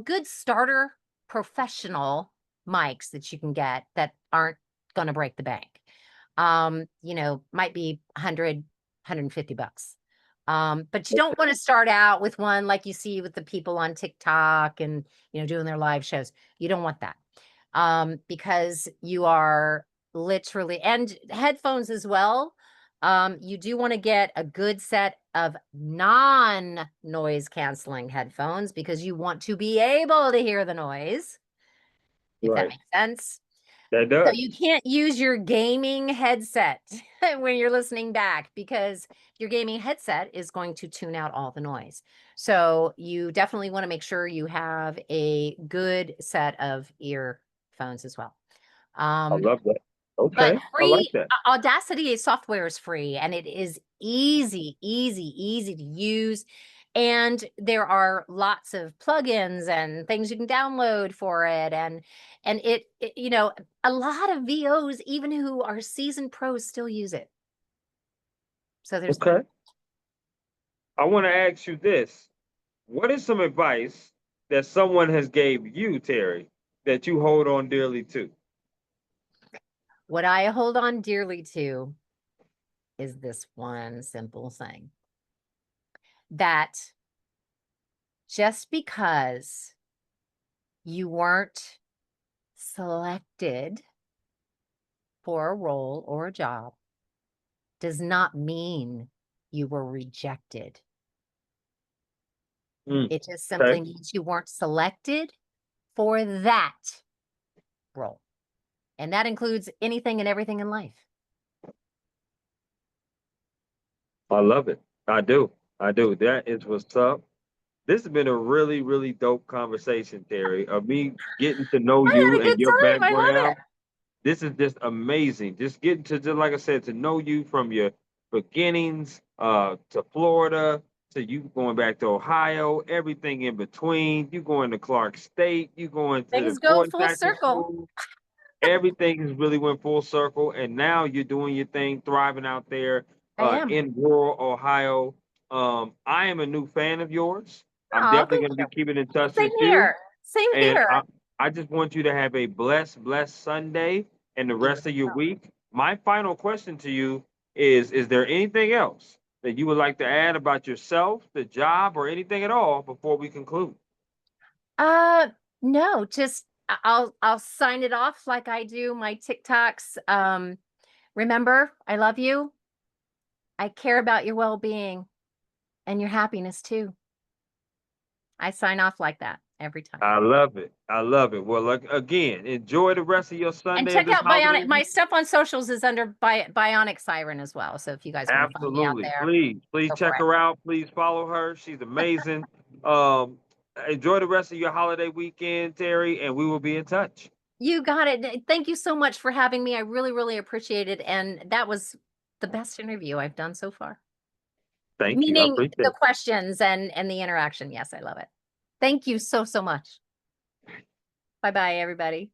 good starter professional mics that you can get that aren't going to break the bank. Might be 100, $150. But you don't want to start out with one like you see with the people on TikTok and, doing their live shows. You don't want that. because you are literally, and headphones as well. You do want to get a good set of non-noise canceling headphones because you want to be able to hear the noise, if that Right. makes sense. That So does. you can't use your gaming headset when you're listening back because your gaming headset is going to tune out all the noise. So you definitely want to make sure you have a good set of earphones as well. I love that. But Okay. I like free that. Audacity software is free and it is easy to use. And there are lots of plugins and things you can download for it. And you know, a lot of VOs, even who are seasoned pros, still use it. So there's that. Okay. I want to ask you this. What is some advice that someone has gave you, Terry, that you hold on dearly to? What I hold on dearly to is this one simple thing, that just because you weren't selected for a role or a job does not mean you were rejected. Mm, It just okay. simply means you weren't selected for that role. And that includes anything and everything in life. I love it. I do. I do. That is what's up. This has been a really, really dope conversation, Terry, of me getting to know I you had a and good your time. I love it. background. This is just amazing. Just getting to, just like I said, to know you from your beginnings to Florida, to you going back to Ohio, everything in between. You going to Clark State, you going to the Things go voice full acting circle. school. Everything has really went full circle, and now you're doing your thing, thriving out there I am. in rural Ohio. I am a new fan of yours. I'm Oh, definitely thank going to be you. keeping in touch Same with you, here. Same and here. I just want you to have a blessed Sunday and the You rest as of your well. week. My final question to you is there anything else that you would like to add about yourself, the job, or anything at all before we conclude? Uh, no, just I'll sign it off like I do my TikToks. Remember, I love you. I care about your well-being and your happiness too. I sign off like that every time. I love it. I love it. Well, like, again, enjoy the rest of your And Sunday of check this out holiday Bionic. My week. stuff on socials is under Bionic Siren as well. So if you guys want to find me out Absolutely. there, Please go for check it. her out. Please follow her. She's amazing. Um, enjoy the rest of your holiday weekend, Terry, and we will be in touch. You got it. Thank you so much for having me. I really appreciate it. And that was the best interview I've done so far. Thank you. I Meaning appreciate the it. questions and the interaction. Yes, I love it. Thank you so much. Bye-bye, everybody.